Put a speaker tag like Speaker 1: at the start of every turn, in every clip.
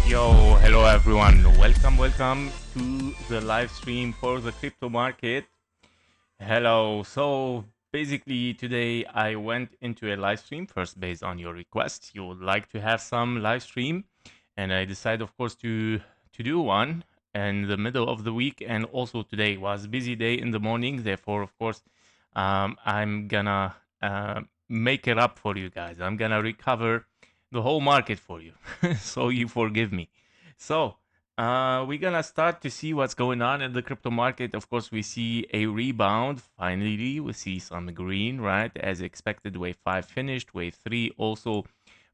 Speaker 1: Yo, hello everyone. Welcome to the live stream for the crypto market. Hello. So basically today I went into a live stream first based on your request. You would like to have some live stream, and I decided of course to do one in the middle of the week, and also today was a busy day in the morning. Therefore, of course, I'm gonna make it up for you guys. I'm gonna recover the whole market for you. So you forgive me. So we're gonna start to see what's going on in the crypto market. Of course, we see a rebound. Finally, we see some green, right? As expected, wave 5 finished, wave 3 also.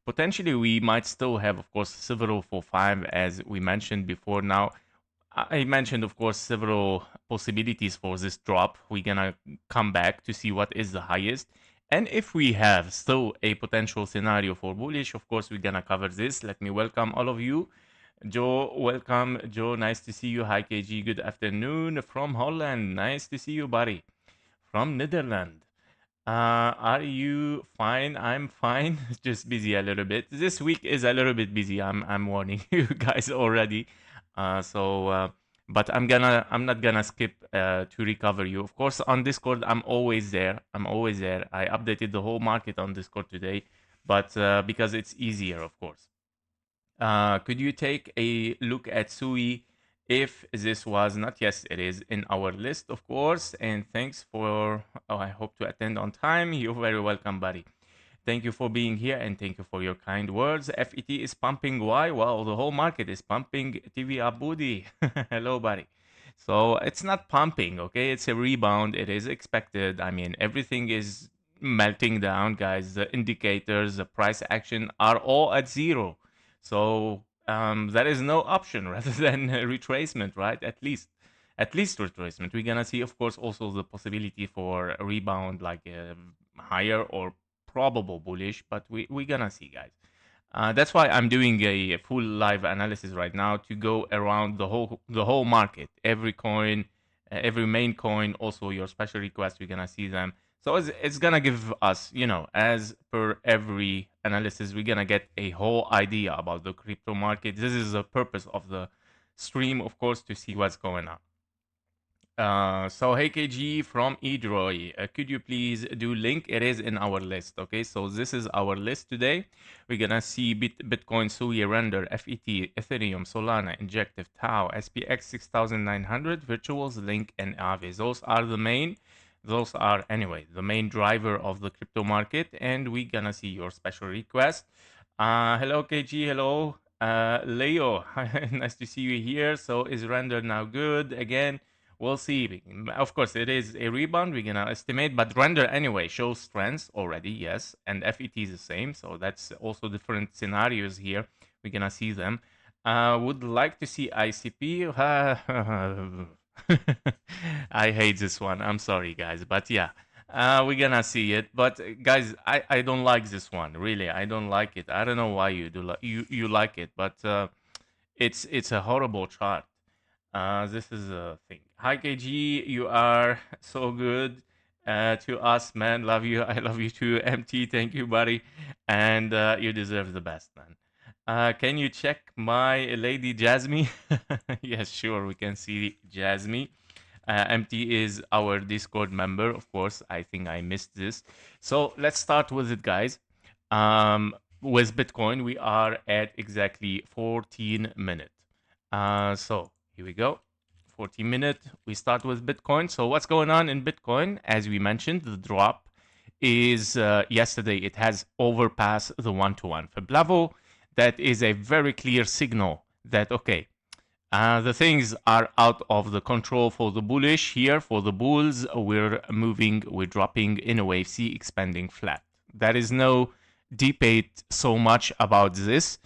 Speaker 1: Potentially, we might still have, of course, several for 5, as we mentioned before. Now, I mentioned, of course, several possibilities for this drop. We're gonna come back to see what is the highest. And if we have still a potential scenario for bullish, of course, we're gonna cover this. Let me welcome all of you. Joe, welcome. Joe, nice to see you. Hi, KG. Good afternoon from Holland. Nice to see you, buddy. From Netherlands. Are you fine? I'm fine. Just busy a little bit. This week is a little bit busy. I'm warning you guys already. But I'm not gonna skip to recover you. Of course, on Discord, I'm always there. I'm always there. I updated the whole market on Discord today, but because it's easier, of course. Could you take a look at Sui if this was not? Yes, it is in our list, of course. And thanks for, oh, I hope to attend on time. You're very welcome, buddy. Thank you for being here and thank you for your kind words. FET is pumping. Why? Well, the whole market is pumping. TV Abudi. Hello, buddy. So it's not pumping, okay? It's a rebound. It is expected. I mean, everything is melting down, guys. The indicators, the price action are all at zero. So there is no option rather than retracement, right? At least retracement. We're gonna see, of course, also the possibility for a rebound, like higher or probable bullish, but we're gonna see, guys. That's why I'm doing a full live analysis right now to go around the whole market, every coin, every main coin, also your special requests. We're gonna see them. So it's gonna give us, you know, as per every analysis, we're gonna get a whole idea about the crypto market. This is the purpose of the stream, of course, to see what's going on. So hey KG from Edroy, could you please do link? It is in our list. Okay, so this is our list today. We're gonna see Bitcoin, Sui, Render, FET, Ethereum, Solana, Injective, Tau, SPX 6900, Virtuals, Link, and AAVE. Those are the main. Those are anyway the main driver of the crypto market, and we're gonna see your special request. Hello KG, hello Leo, nice to see you here. So is Render now good again? We'll see. Of course, it is a rebound. We're gonna estimate, but Render anyway shows strengths already. Yes, and FET is the same. So that's also different scenarios here. We're gonna see them. Would like to see ICP. I hate this one. I'm sorry, guys, but yeah. We're gonna see it, but guys, I don't like this one. Really, I don't like it. I don't know why you do you like it, but it's a horrible chart. This is a thing. Hi KG, you are so good to us, man. Love you. I love you too. MT, thank you, buddy. And you deserve the best, man. Can you check my lady JASMY? Yes, sure. We can see JASMY. MT is our Discord member, of course. I think I missed this. So let's start with it, guys. With Bitcoin, we are at exactly 14 minutes. So here we go. 40-minute. We start with Bitcoin. So what's going on in Bitcoin? As we mentioned, the drop is yesterday. It has overpassed the one-to-one Fib level. That is a very clear signal that, okay, the things are out of the control for the bullish here. For the bulls, we're moving, we're dropping in a wave C, expanding flat. There is no debate so much about this,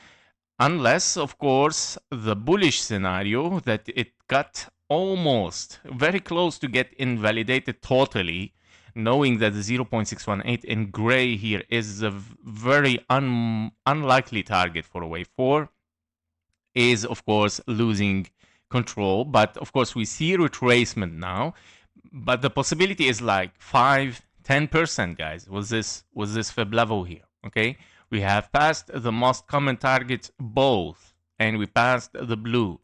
Speaker 1: unless, of course, the bullish scenario that it got almost very close to get invalidated totally, knowing that the 0.618 in gray here is a very unlikely target for a wave 4, is, of course, losing control. But, of course, we see retracement now. But the possibility is like 5-10%, guys, was this Fib level here, okay? We have passed the most common targets both, and we passed the blue,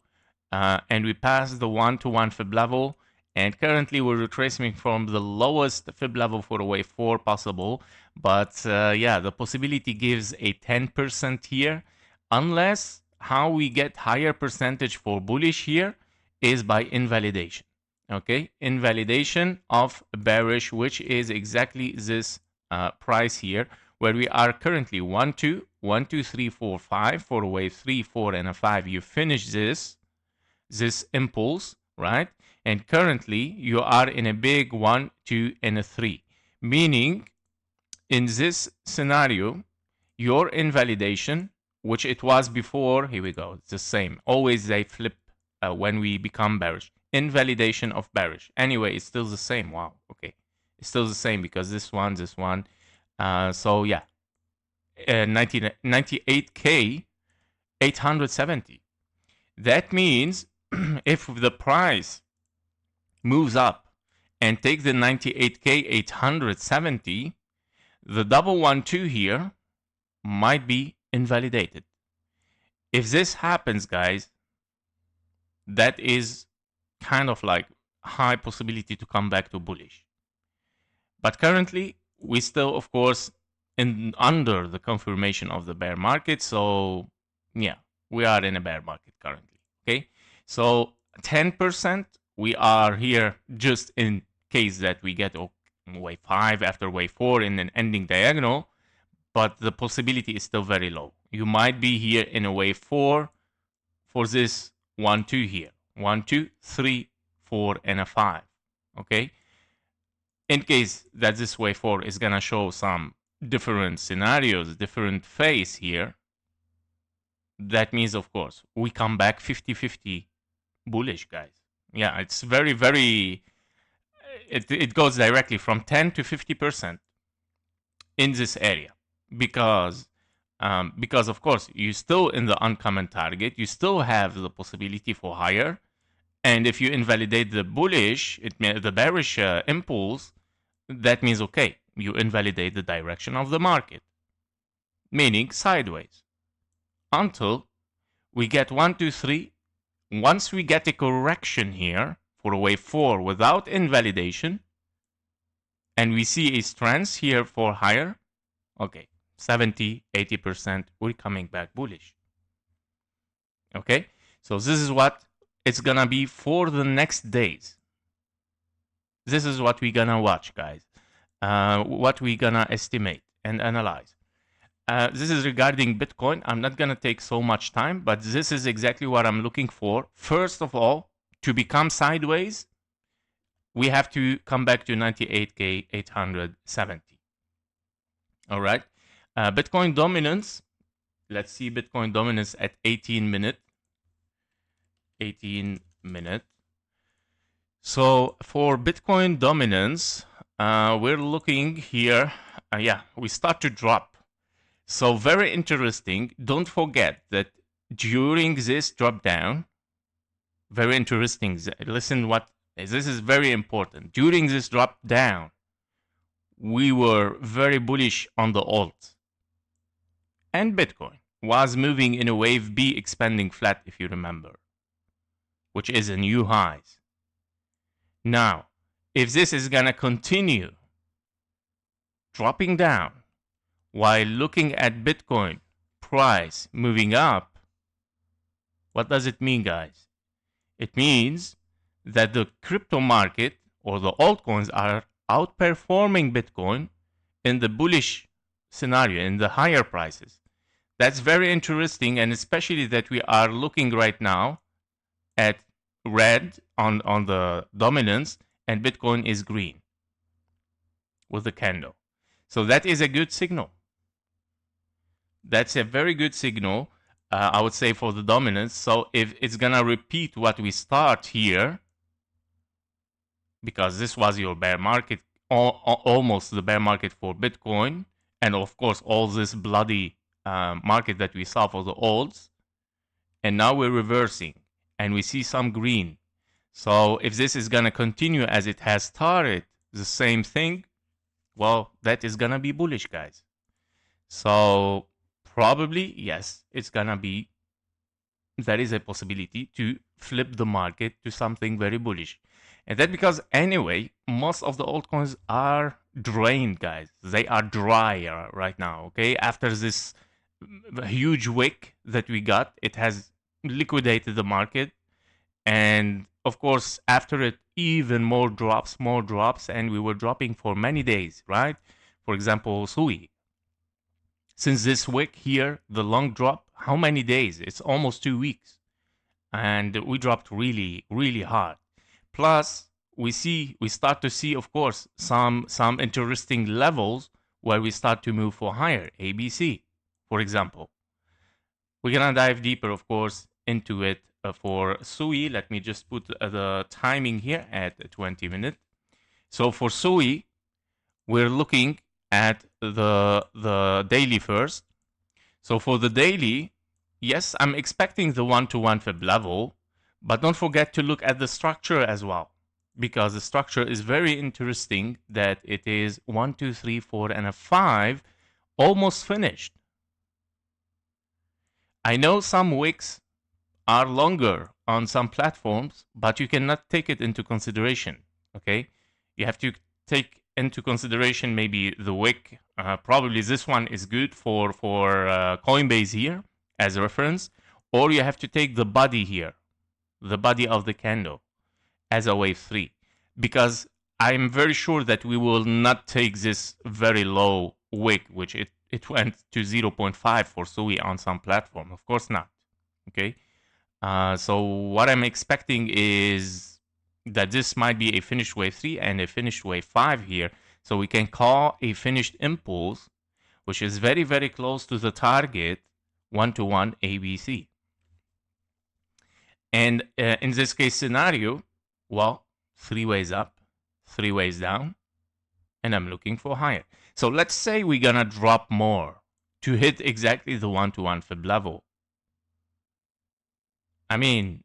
Speaker 1: and we passed the one-to-one Fib level, and currently we're retracing from the lowest Fib level for a wave 4 possible. But yeah, the possibility gives a 10% here, unless how we get higher percentage for bullish here is by invalidation. Okay, invalidation of bearish, which is exactly this price here, where we are currently 1 2 1 2 3 4 5 for a wave 3 4 and a 5. You finish this impulse, right? And currently you are in a big 1 2 and a 3, meaning in this scenario your invalidation, which it was before, here we go, it's the same. Always they flip when we become bearish. Invalidation of bearish. Anyway, it's still the same. Wow, okay. It's still the same because this one. So yeah, 98K, 870. That means if the price moves up and take the 98K, 870, the double 1 2 here might be invalidated. If this happens, guys, that is kind of like high possibility to come back to bullish. But currently, we still, of course, under the confirmation of the bear market. So yeah, we are in a bear market currently. Okay, so 10%, we are here just in case that we get wave 5 after wave 4 in an ending diagonal. But the possibility is still very low. You might be here in a wave 4 for this 1 2 here. 1 2 3 4 and a 5. Okay, in case that this wave 4 is gonna show some different scenarios, different phase here, that means, of course, we come back 50-50 bullish, guys. Yeah, it's very, very, it goes directly from 10 to 50% in this area. Because of course you're still in the uncommon target, you still have the possibility for higher, and if you invalidate the bullish, the bearish impulse, that means okay, you invalidate the direction of the market, meaning sideways, until we get 1 2 3. Once we get a correction here for a wave 4 without invalidation, and we see a strength here for higher, okay, 70, 80%, we're coming back bullish. Okay, so this is what it's gonna be for the next days. This is what we're gonna watch, guys. What we're gonna estimate and analyze. This is regarding Bitcoin. I'm not gonna take so much time, but this is exactly what I'm looking for. First of all, to become sideways, we have to come back to 98,870. All right. Bitcoin dominance. Let's see Bitcoin dominance at 18 minute. 18 minute. So for Bitcoin dominance, we're looking here. Yeah, we start to drop. So very interesting. Don't forget that during this drop down, very interesting. Listen, what this is very important. During this drop down, we were very bullish on the alt, and Bitcoin was moving in a wave B expanding flat, if you remember, which is a new highs. Now, if this is gonna continue dropping down while looking at Bitcoin price moving up, what does it mean, guys? It means that the crypto market or the altcoins are outperforming Bitcoin in the bullish scenario, in the higher prices. That's very interesting, and especially that we are looking right now at red on the dominance, and Bitcoin is green with the candle. So that is a good signal. That's a very good signal, I would say, for the dominance. So if it's gonna repeat what we start here, because this was your bear market, almost the bear market for Bitcoin, and of course all this bloody market that we saw for the alts, and now we're reversing and we see some green. So if this is gonna continue as it has started, the same thing, well, that is gonna be bullish, guys. So probably, yes, it's gonna be, there is a possibility to flip the market to something very bullish. And that because anyway, most of the altcoins are drained, guys. They are dry right now, okay? After this huge wick that we got, it has liquidated the market. And of course, after it, even more drops, and we were dropping for many days, right? For example, SUI. Since this wick here, the long drop, how many days? It's almost 2 weeks. And we dropped really, really hard. Plus, we start to see, of course, some interesting levels where we start to move for higher, ABC, for example. We're gonna dive deeper, of course, into it for SUI. Let me just put the timing here at 20 minutes. So for SUI, we're looking at the daily first. So for the daily, yes, I'm expecting the 1-to-1 fib level, but don't forget to look at the structure as well, because the structure is very interesting, that it is 1, 2, 3, 4, and a 5 almost finished. I know some wicks are longer on some platforms, but you cannot take it into consideration, okay? You have to take into consideration maybe the wick. Probably this one is good for Coinbase here as a reference, or you have to take the body here, the body of the candle as a wave 3, because I'm very sure that we will not take this very low wick, which it went to 0.5 for SUI on some platform. Of course not. Okay. So what I'm expecting is that this might be a finished wave 3 and a finished wave 5 here. So we can call a finished impulse, which is very, very close to the target 1-to-1 ABC. And in this case scenario, well, 3 ways up, 3 ways down, and I'm looking for higher. So let's say we're gonna drop more to hit exactly the 1-to-1 fib level. I mean,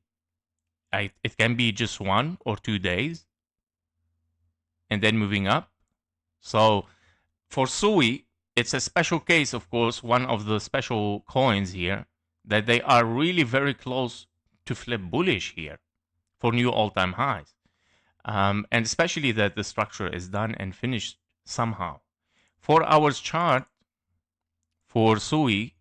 Speaker 1: it can be just 1 or 2 days and then moving up. So for SUI, it's a special case, of course, one of the special coins here, that they are really very close to flip bullish here for new all-time highs. And especially that the structure is done and finished somehow. 4 hours chart for SUI,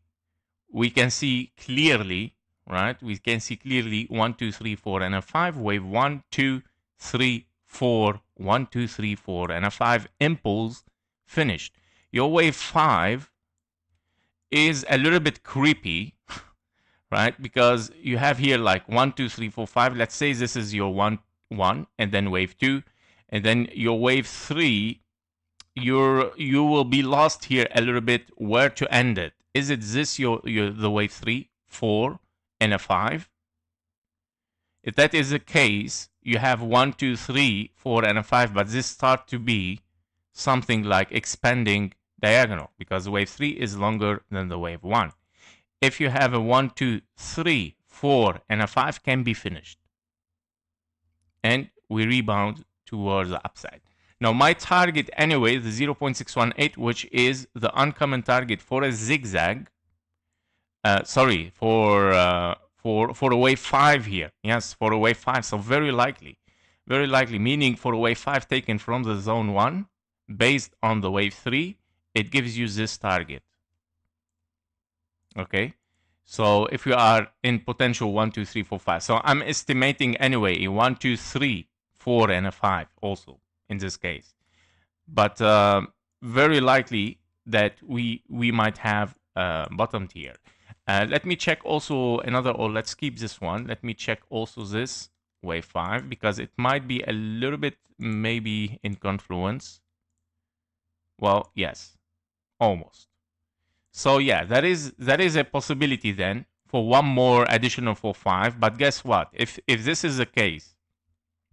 Speaker 1: we can see clearly, right? We can see clearly 1, 2, 3, 4, and a 5 wave. 1, 2, 3, 4, 1, 2, 3, 4, and a 5 impulse finished. Your wave 5 is a little bit creepy, right? Because you have here like 1, 2, 3, 4, 5. Let's say this is your 1, 1, and then wave 2, and then your wave 3. You will be lost here a little bit where to end it. Is it this your the wave 3, 4, and a 5? If that is the case, you have 1, 2, 3, 4, and a 5, but this start to be something like expanding diagonal because wave 3 is longer than the wave 1. If you have a 1, 2, 3, 4, and a 5 can be finished. And we rebound towards the upside. Now my target anyway, the 0.618, which is the uncommon target for a zigzag. Sorry, for a wave 5 here. Yes, for a wave 5. So very likely, meaning for a wave 5 taken from the zone 1, based on the wave 3, it gives you this target. Okay, so if you are in potential 1, 2, 3, 4, 5. So I'm estimating anyway a 1, 2, 3, 4, and a 5 also in this case. But very likely that we might have bottomed here. Let me check also another, or let's keep this one. Let me check also this wave 5 because it might be a little bit maybe in confluence. Well, yes, almost. So yeah, that is a possibility then for one more additional for 5. But guess what? If this is the case,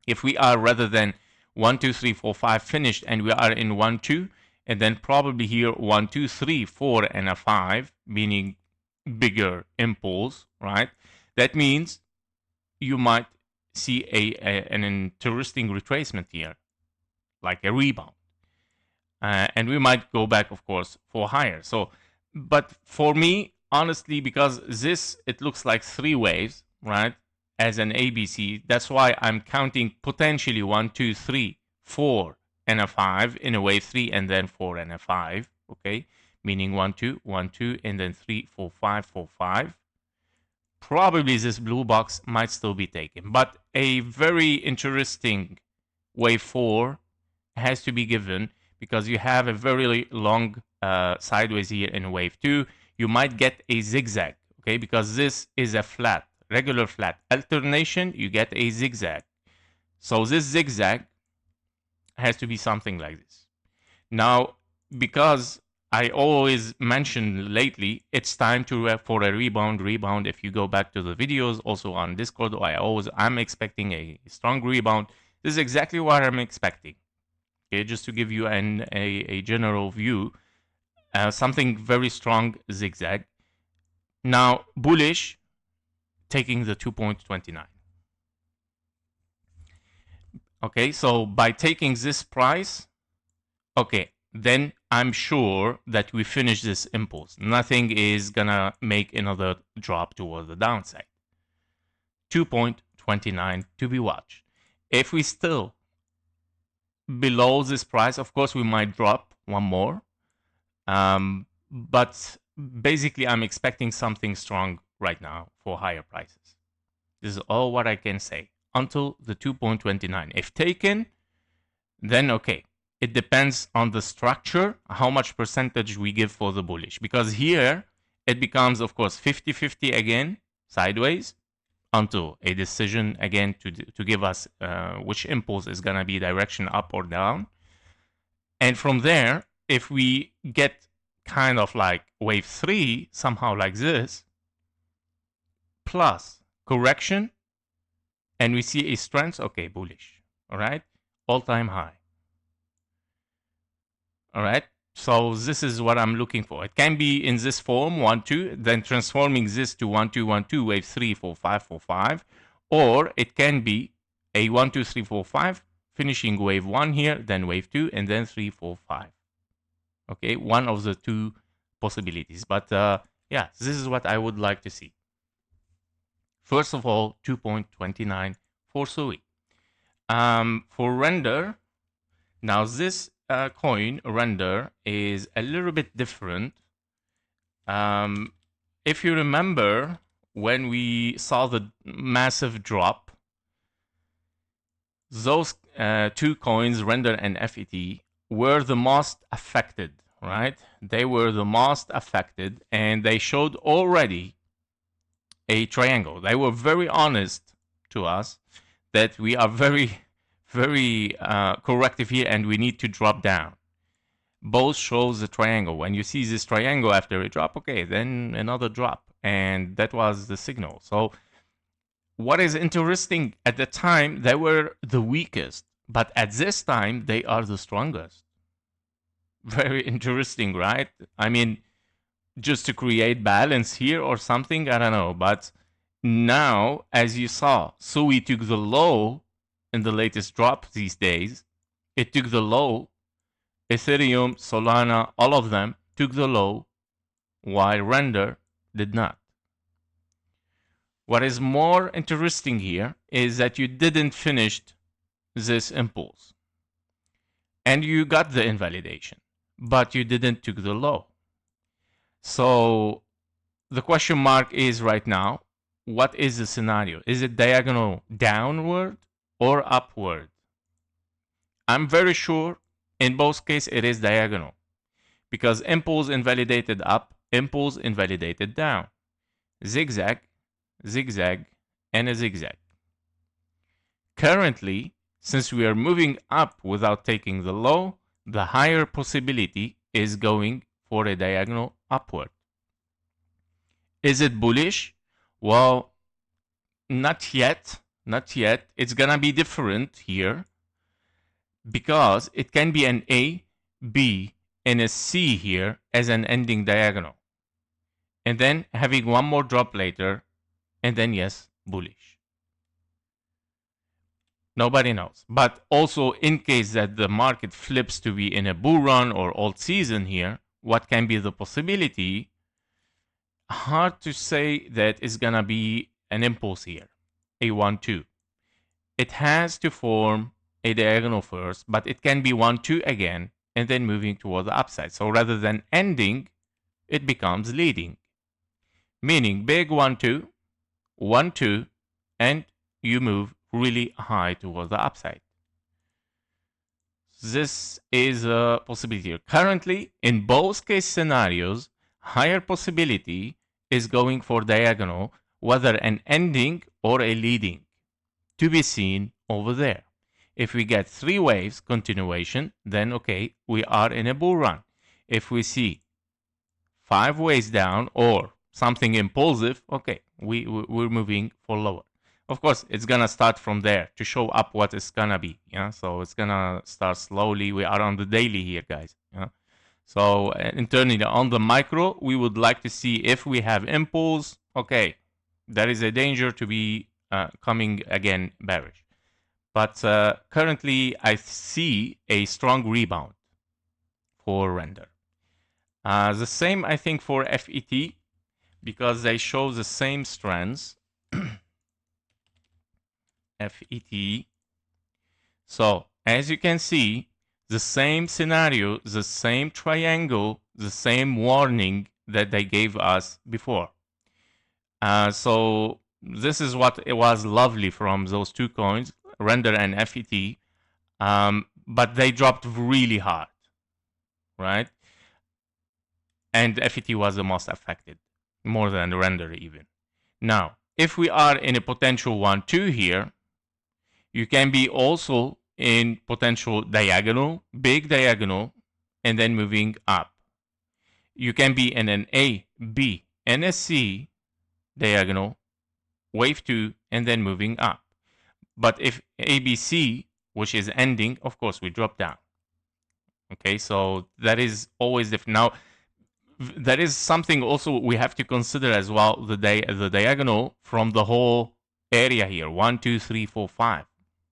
Speaker 1: if we are rather than 1, 2, 3, 4, 5 finished and we are in 1, 2, and then probably here 1, 2, 3, 4, and a 5, meaning bigger impulse, right? That means you might see an interesting retracement here, like a rebound. And we might go back, of course, for higher. So, but for me, honestly, because this, it looks like 3 waves, right? As an ABC, that's why I'm counting potentially 1, 2, 3, 4, and a 5 in a wave 3, and then 4 and a 5, okay? Meaning 1, 2, 1, 2, and then 3, 4, 5, 4, 5. Probably this blue box might still be taken, but a very interesting wave 4 has to be given because you have a very long sideways here in wave 2. You might get a zigzag, okay? Because this is a flat, regular flat. Alternation, you get a zigzag. So this zigzag has to be something like this. Now, because I always mention lately, it's time to for a rebound. If you go back to the videos, also on Discord, I'm expecting a strong rebound. This is exactly what I'm expecting. Okay, just to give you a general view, something very strong zigzag. Now bullish, taking the 2.29. Okay, so by taking this price, okay, then I'm sure that we finish this impulse. Nothing is gonna make another drop toward the downside. 2.29 to be watched. If we still below this price, of course we might drop one more. But basically I'm expecting something strong right now for higher prices. This is all what I can say until the 2.29. If taken, then okay. It depends on the structure, how much percentage we give for the bullish. Because here, it becomes, of course, 50-50 again, sideways, until a decision again to give us which impulse is going to be direction up or down. And from there, if we get kind of like wave 3, somehow like this, plus correction, and we see a strength, okay, bullish, all right? All-time high. All right, so this is what I'm looking for. It can be in this form, 1, 2, then transforming this to 1, 2, 1, 2, wave 3, 4, 5, 4, 5. Or it can be a 1, 2, 3, 4, 5, finishing wave 1 here, then wave 2, and then 3, 4, 5. Okay, one of the two possibilities. But yeah, this is what I would like to see. First of all, 2.29 for SUI. For render, now this coin render is a little bit different. If you remember when we saw the massive drop, those two coins, render and FET, were the most affected, right? They were the most affected, and they showed already a triangle. They were very honest to us that we are very, very corrective here and we need to drop down. Both shows the triangle. When you see this triangle after a drop, okay, then another drop. And that was the signal. So what is interesting, at the time, they were the weakest. But at this time, they are the strongest. Very interesting, right? I mean, just to create balance here or something, I don't know. But now, as you saw, so we took the low in the latest drop these days. It took the low. Ethereum, Solana, all of them took the low, while render did not. What is more interesting here is that you didn't finish this impulse. And you got the invalidation, but you didn't took the low. So the question mark is right now, what is the scenario? Is it diagonal downward or upward? I'm very sure in both cases it is diagonal, because impulse invalidated up, impulse invalidated down. Zigzag, zigzag, and a zigzag. Currently, since we are moving up without taking the low, the higher possibility is going for a diagonal upward. Is it bullish? Well, not yet. Not yet. It's gonna be different here, because it can be an A, B, and a C here as an ending diagonal. And then having one more drop later, and then yes, bullish. Nobody knows. But also, in case that the market flips to be in a bull run or alt season here, what can be the possibility? Hard to say that it's gonna be an impulse here, a 1-2. It has to form a diagonal first, but it can be 1-2 again, and then moving toward the upside. So rather than ending, it becomes leading. Meaning big 1-2, 1-2, and you move really high toward the upside. This is a possibility. Currently, in both case scenarios, higher possibility is going for diagonal, whether an ending or a leading, to be seen over there. If we get 3 waves continuation, then okay, we are in a bull run. If we see 5 waves down or something impulsive, okay, we're moving for lower. Of course, it's gonna start from there to show up what it's gonna be. Yeah, so it's gonna start slowly. We are on the daily here, guys. Yeah. So internally on the micro, we would like to see if we have impulse. Okay, there is a danger to be coming again bearish. But currently, I see a strong rebound for render. The same, I think, for FET, because they show the same strands. FET. So, as you can see, the same scenario, the same triangle, the same warning that they gave us before. So, this is what it was lovely from those two coins, render and FET, but they dropped really hard, right? And FET was the most affected, more than render even. Now, if we are in a potential 1-2 here, you can be also in potential diagonal, big diagonal, and then moving up. You can be in an A, B, and a C diagonal, wave 2, and then moving up. But if ABC, which is ending, of course, we drop down. Okay, so that is always different. Now, there is something also we have to consider as well, the diagonal from the whole area here, 1, 2, 3, 4, 5.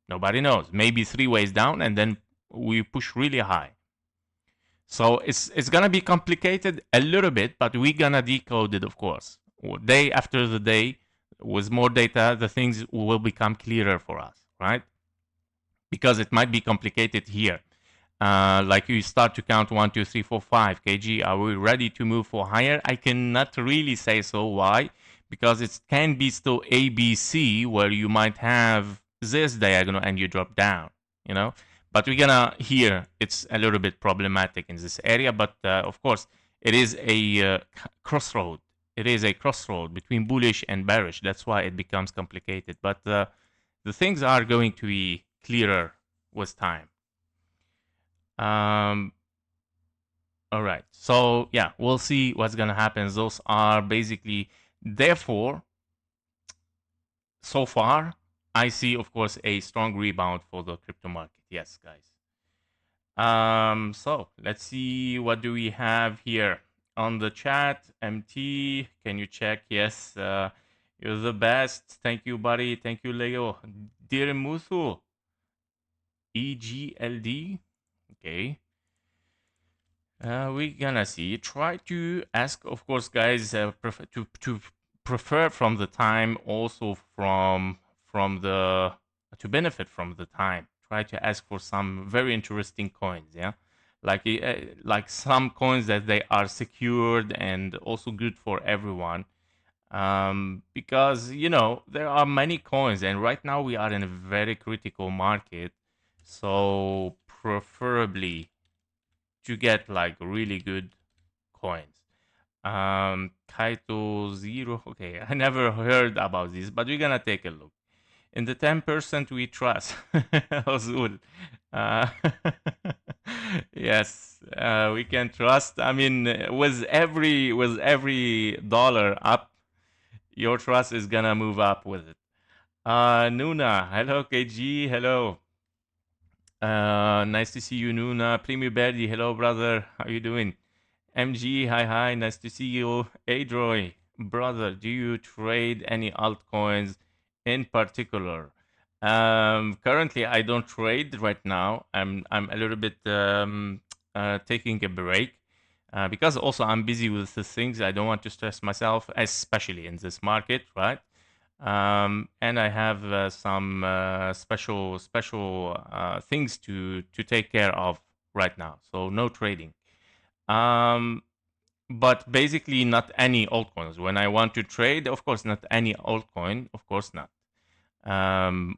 Speaker 1: Nobody knows. Maybe 3 ways down, and then we push really high. So it's gonna be complicated a little bit, but we're gonna decode it, of course. Day after the day, with more data, the things will become clearer for us, right? because it might be complicated here. Like you start to count 1, 2, 3, 4, 5 kg. Are we ready to move for higher? I cannot really say so. Why? Because it can be still ABC, where you might have this diagonal and you drop down, you know. But we're gonna here. It's a little bit problematic in this area, but of course, it is a crossroad. It is a crossroad between bullish and bearish. That's why it becomes complicated. But the things are going to be clearer with time. All right. So yeah, we'll see what's gonna happen. Those are basically, therefore, so far, I see, of course, a strong rebound for the crypto market. Yes, guys. So let's see, what do we have here on the chat? MT, can you check? Yes, you're the best. Thank you, buddy. Thank you, Leo. Dear Musu, EGLD. Okay. We're gonna see. Try to ask, of course, guys, to prefer from the time, also from the to benefit from the time. Try to ask for some very interesting coins, yeah, like some coins that they are secured and also good for everyone. Because there are many coins, and right now we are in a very critical market, so preferably to get like really good coins. KAITO Zero. Okay, I never heard about this, but we're gonna take a look. In the 10% we trust, Azul. Uh, yes, we can trust. I mean, with every dollar up, your trust is gonna move up with it. Nuna, hello KG, hello. Nice to see you, Nuna. Primi Berdi, hello, brother. How you doing? MG, hi, hi. Nice to see you. Adroy, brother, do you trade any altcoins in particular? Currently, I don't trade right now. I'm a little bit taking a break because also I'm busy with the things. I don't want to stress myself, especially in this market, right? And I have some special things to take care of right now. So no trading. Um, but basically not any altcoins. When I want to trade, of course, not any altcoin. Of course not.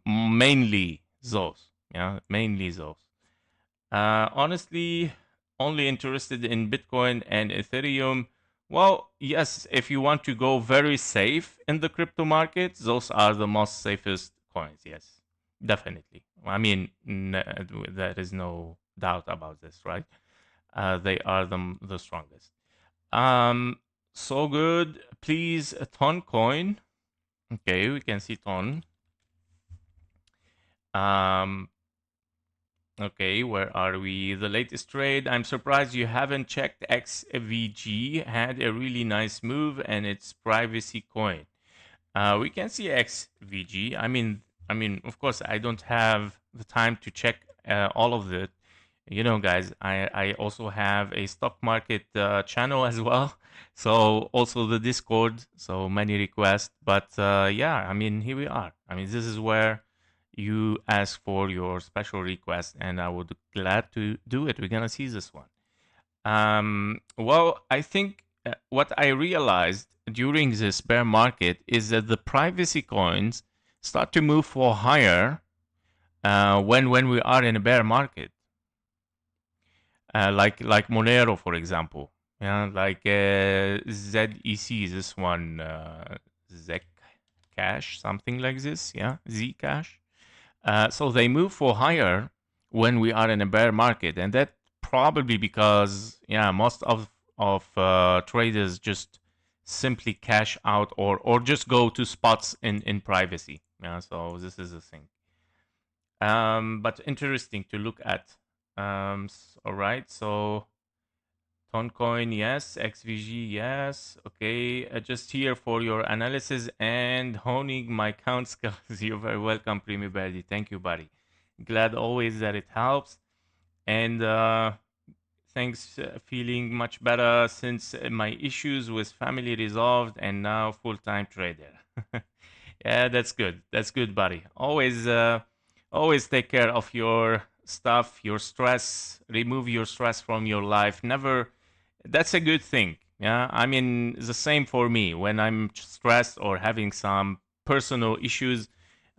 Speaker 1: Mainly those. Yeah, mainly those. Honestly, only interested in Bitcoin and Ethereum. Well, yes, if you want to go very safe in the crypto market, those are the most safest coins. Yes, definitely. I mean, there is no doubt about this, right? They are the strongest. Um, so good. Please, Ton coin. Okay, we can see Ton. Um, Okay, where are we? The latest trade. I'm surprised you haven't checked XVG. Had a really nice move, and it's privacy coin. We can see XVG. I mean, of course, I don't have the time to check all of it. Guys, I also have a stock market channel as well. So also the Discord. So many requests, but yeah, I mean, here we are. I mean, this is where you ask for your special request, and I would glad to do it. We're gonna see this one. Well, I think what I realized during this bear market is that the privacy coins start to move for higher when we are in a bear market, like Monero, for example. Yeah, like ZEC, this one, ZEC Cash, something like this. Yeah, Zcash. So they move for higher when we are in a bear market, and that probably because most of traders just simply cash out or just go to spots in privacy. Yeah, so this is the thing. But interesting to look at. All right, so Toncoin, yes. XVG, yes. Okay, just here for your analysis and honing my count skills. You're very welcome, Primi Berdi. Thank you, buddy. Glad always that it helps. And thanks, feeling much better since my issues with family resolved and now full-time trader. Yeah, that's good. That's good, buddy. Always Always take care of your stuff, your stress, remove your stress from your life. Never, that's a good thing. Yeah, I mean, the same for me. When I'm stressed or having some personal issues,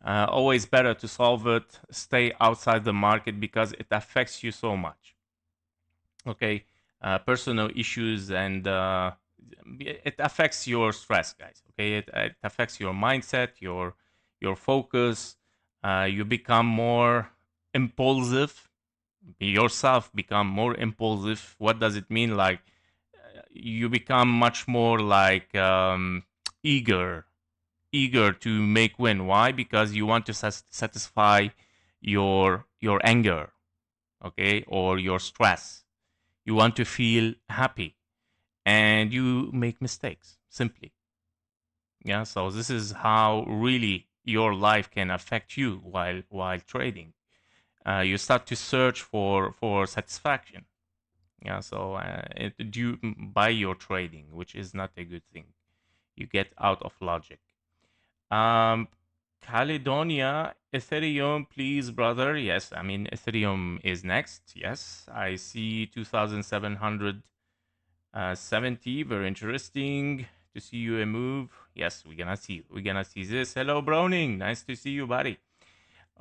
Speaker 1: always better to solve it, stay outside the market because it affects you so much. Okay, personal issues and it affects your stress, guys. Okay, it affects your mindset, your focus. You become more impulsive. Yourself become more impulsive. What does it mean? Like you become much more like eager, eager to make win. Why? Because you want to satisfy your anger, okay, or your stress. You want to feel happy, and you make mistakes simply. Yeah. So this is how really your life can affect you while trading. You start to search for satisfaction. Yeah. So due by your trading, which is not a good thing. You get out of logic. Um, Caledonia, Ethereum, please, brother. Yes, I mean, Ethereum is next. Yes, I see 2,770. Very interesting to see you a move. Yes, we're gonna see. We're gonna see this. Hello, Browning. Nice to see you, buddy.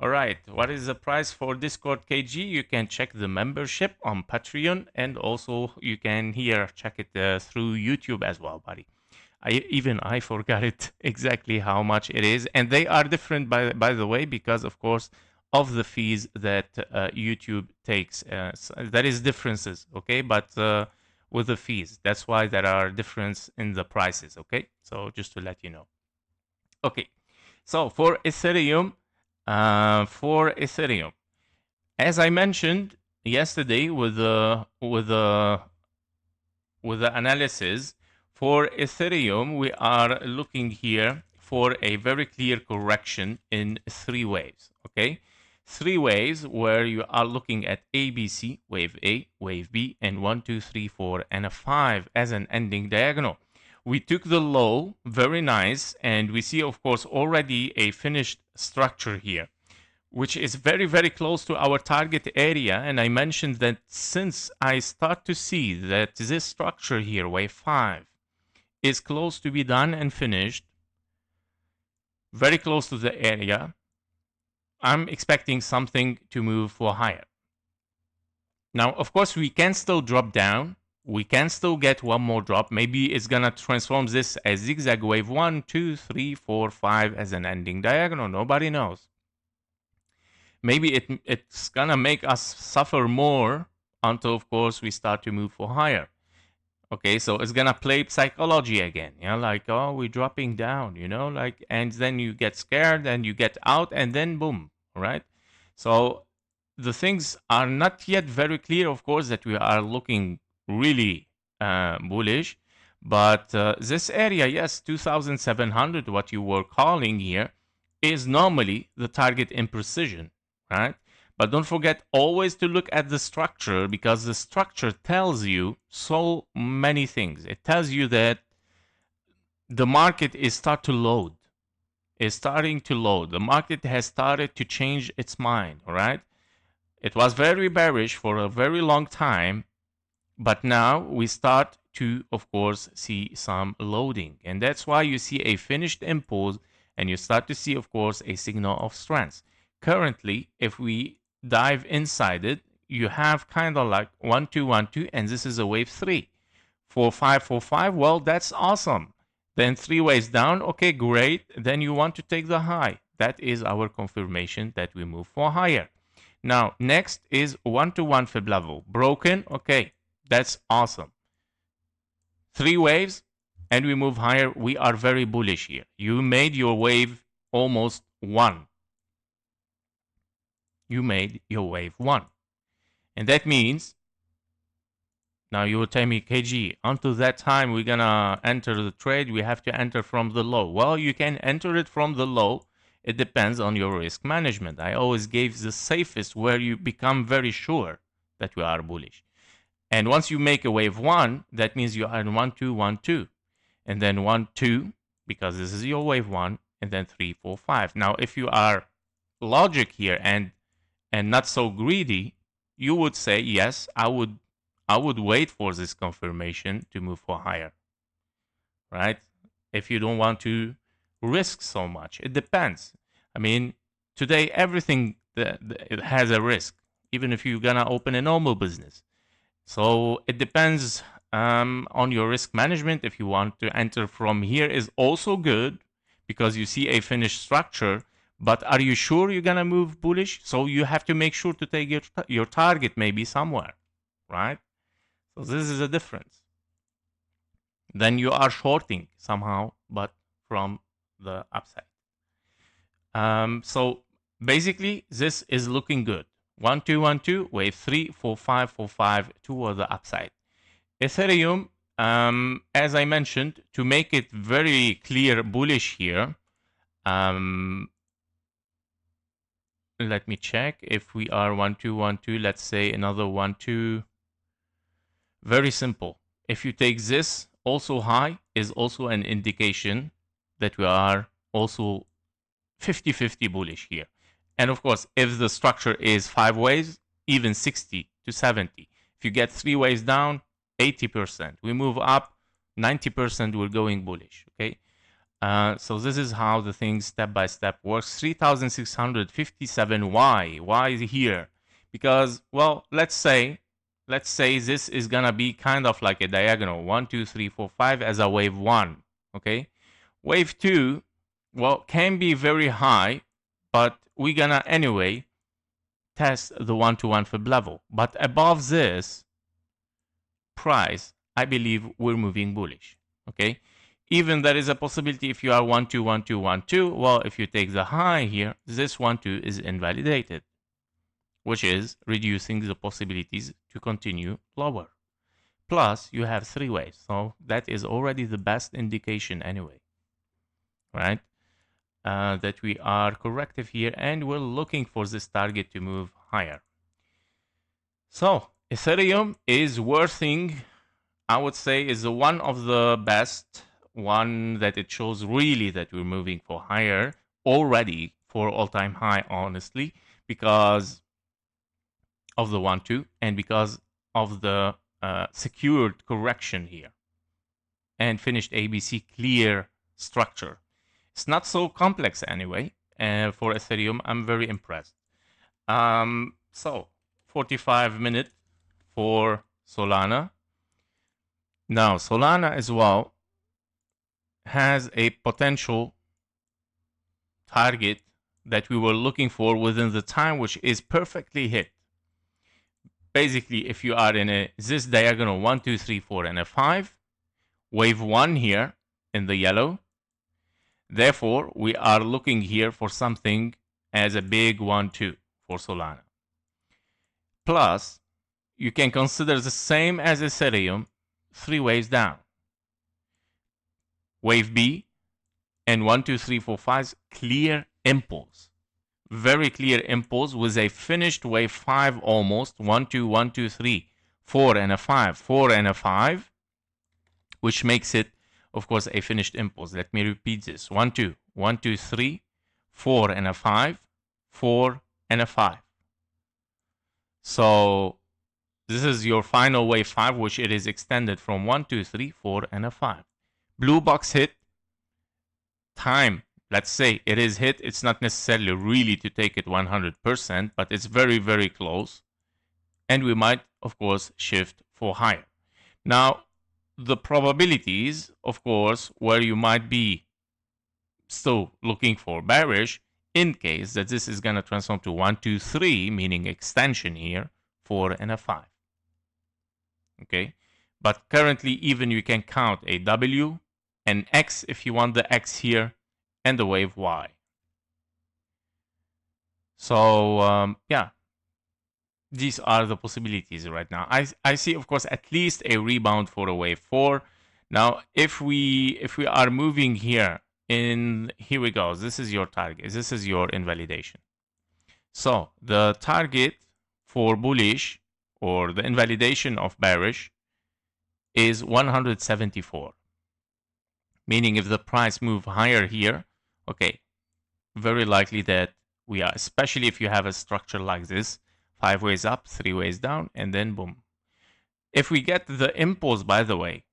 Speaker 1: All right. What is the price for Discord KG? You can check the membership on Patreon, and also you can here check it through YouTube as well, buddy. I forgot it exactly how much it is, and they are different by the way because of course of the fees that YouTube takes. There is differences, okay, but with the fees, that's why there are difference in the prices, okay. So just to let you know, okay. So for Ethereum, as I mentioned yesterday with the analysis for Ethereum, we are looking here for a very clear correction in three waves. Okay, three waves where you are looking at ABC, wave A, wave B, and 1, 2, 3, 4, and a 5 as an ending diagonal. We took the low, very nice, and we see, of course, already a finished structure here, which is very, very close to our target area. And I mentioned that since I start to see that this structure here, wave 5, is close to be done and finished, very close to the area, I'm expecting something to move for higher. Now, of course, we can still drop down. We can still get one more drop. Maybe it's going to transform this as zigzag wave 1, 2, 3, 4, 5 as an ending diagonal. Nobody knows. Maybe it's gonna make us suffer more until of course we start to move for higher. Okay, so it's gonna play psychology again, like, oh, we're dropping down, like, and then you get scared and you get out and then boom, right? So the things are not yet very clear, of course, that we are looking really bullish, but this area, yes, 2,700, what you were calling here, is normally the target in precision, right? But don't forget always to look at the structure because the structure tells you so many things. It tells you that the market is starting to load. The market has started to change its mind, all right? It was very bearish for a very long time, but now we start to, of course, see some loading. And that's why you see a finished impulse and you start to see, of course, a signal of strength. Currently, if we dive inside it, you have kind of like 1, 2, 1, 2, and this is a wave 3. 4, 5, 4, 5, well, that's awesome. Then 3 waves down, okay, great. Then you want to take the high. That is our confirmation that we move for higher. Now, next is 1-to-1 fib level. Broken, okay, that's awesome. 3 waves, and we move higher. We are very bullish here. You made your wave almost 1. You made your wave 1. And that means, now you will tell me, KG, until that time we're gonna enter the trade, we have to enter from the low. Well, you can enter it from the low. It depends on your risk management. I always gave the safest where you become very sure that you are bullish. And once you make a wave 1, that means you are in 1, 2, 1, 2. And then 1, 2, because this is your wave 1, and then 3, 4, 5. Now, if you are logic here and not so greedy, you would say, yes, I would wait for this confirmation to move for higher, right? If you don't want to risk so much. It depends. I mean, today everything it has a risk, even if you're gonna open a normal business. So it depends on your risk management. If you want to enter from here is also good because you see a finished structure. But are you sure you're gonna move bullish? So you have to make sure to take your target maybe somewhere, right? So this is a difference. Then you are shorting somehow, but from the upside. So basically, this is looking good. 1 2 1 2, wave 3 4 5 4 5 toward the upside. Ethereum, as I mentioned, to make it very clear bullish here. Let me check if we are 1 2 1 2. Let's say another 1 2. Very simple. If you take this also high is also an indication that we are also 50-50 bullish here. And of course, if the structure is 5 waves, even 60 to 70. If you get 3 waves down, 80%. We move up, 90% we're going bullish, okay? So this is how the thing step by step works. 3,657. Why here? Because, well, let's say this is gonna be kind of like a diagonal 1 2 3 4 5 as a wave 1, okay? Wave 2, well, can be very high, but we're gonna anyway test the 1-to-1 fib level. But above this price, I believe we're moving bullish, okay? Even there is a possibility if you are 1 2 1 2 1 2, well, if you take the high here, this 1 2 is invalidated, which is reducing the possibilities to continue lower. Plus, you have 3 waves, so that is already the best indication anyway, right? That we are corrective here, and we're looking for this target to move higher. So, Ethereum is worthing, I would say, is one of the best, one that it shows really that we're moving for higher already for all-time high, honestly, because of the 1-2 and because of the secured correction here and finished ABC clear structure. It's not so complex anyway. For Ethereum, I'm very impressed. So 45-minute for Solana. Now, Solana as well has a potential target that we were looking for within the time, which is perfectly hit. Basically, if you are in this diagonal 1, 2, 3, 4, and a 5, wave 1 here in the yellow. Therefore, we are looking here for something as a big 1, 2 for Solana. Plus, you can consider the same as Ethereum, 3 waves down. Wave B and 1, 2, 3, 4, 5, clear impulse. Very clear impulse with a finished wave 5 almost. 1, 2, 1, 2, 3, 4 and a 5, 4 and a 5, which makes it, of course, a finished impulse. Let me repeat this. 1, 2, 1, 2, 3, 4 and a 5, 4 and a 5. So this is your final wave 5, which it is extended from 1, 2, 3, 4 and a 5. Blue box hit. Time. Let's say it is hit. It's not necessarily really to take it 100%, but it's very, very close. And we might, of course, shift for higher. Now, the probabilities, of course, where you might be still looking for bearish, in case that this is going to transform to 1, 2, 3, meaning extension here, 4 and a 5. Okay? But currently, even you can count a W, an X if you want the X here, and the wave Y. So, yeah, these are the possibilities right now. I see, of course, at least a rebound for a wave 4. Now, if we are moving here, here we go. This is your target. This is your invalidation. So the target for bullish or the invalidation of bearish is 174. Meaning if the price move higher here, okay, very likely that We are, especially if you have a structure like this, 5 ways up, 3 ways down, and then boom. If we get the impulse, by the way,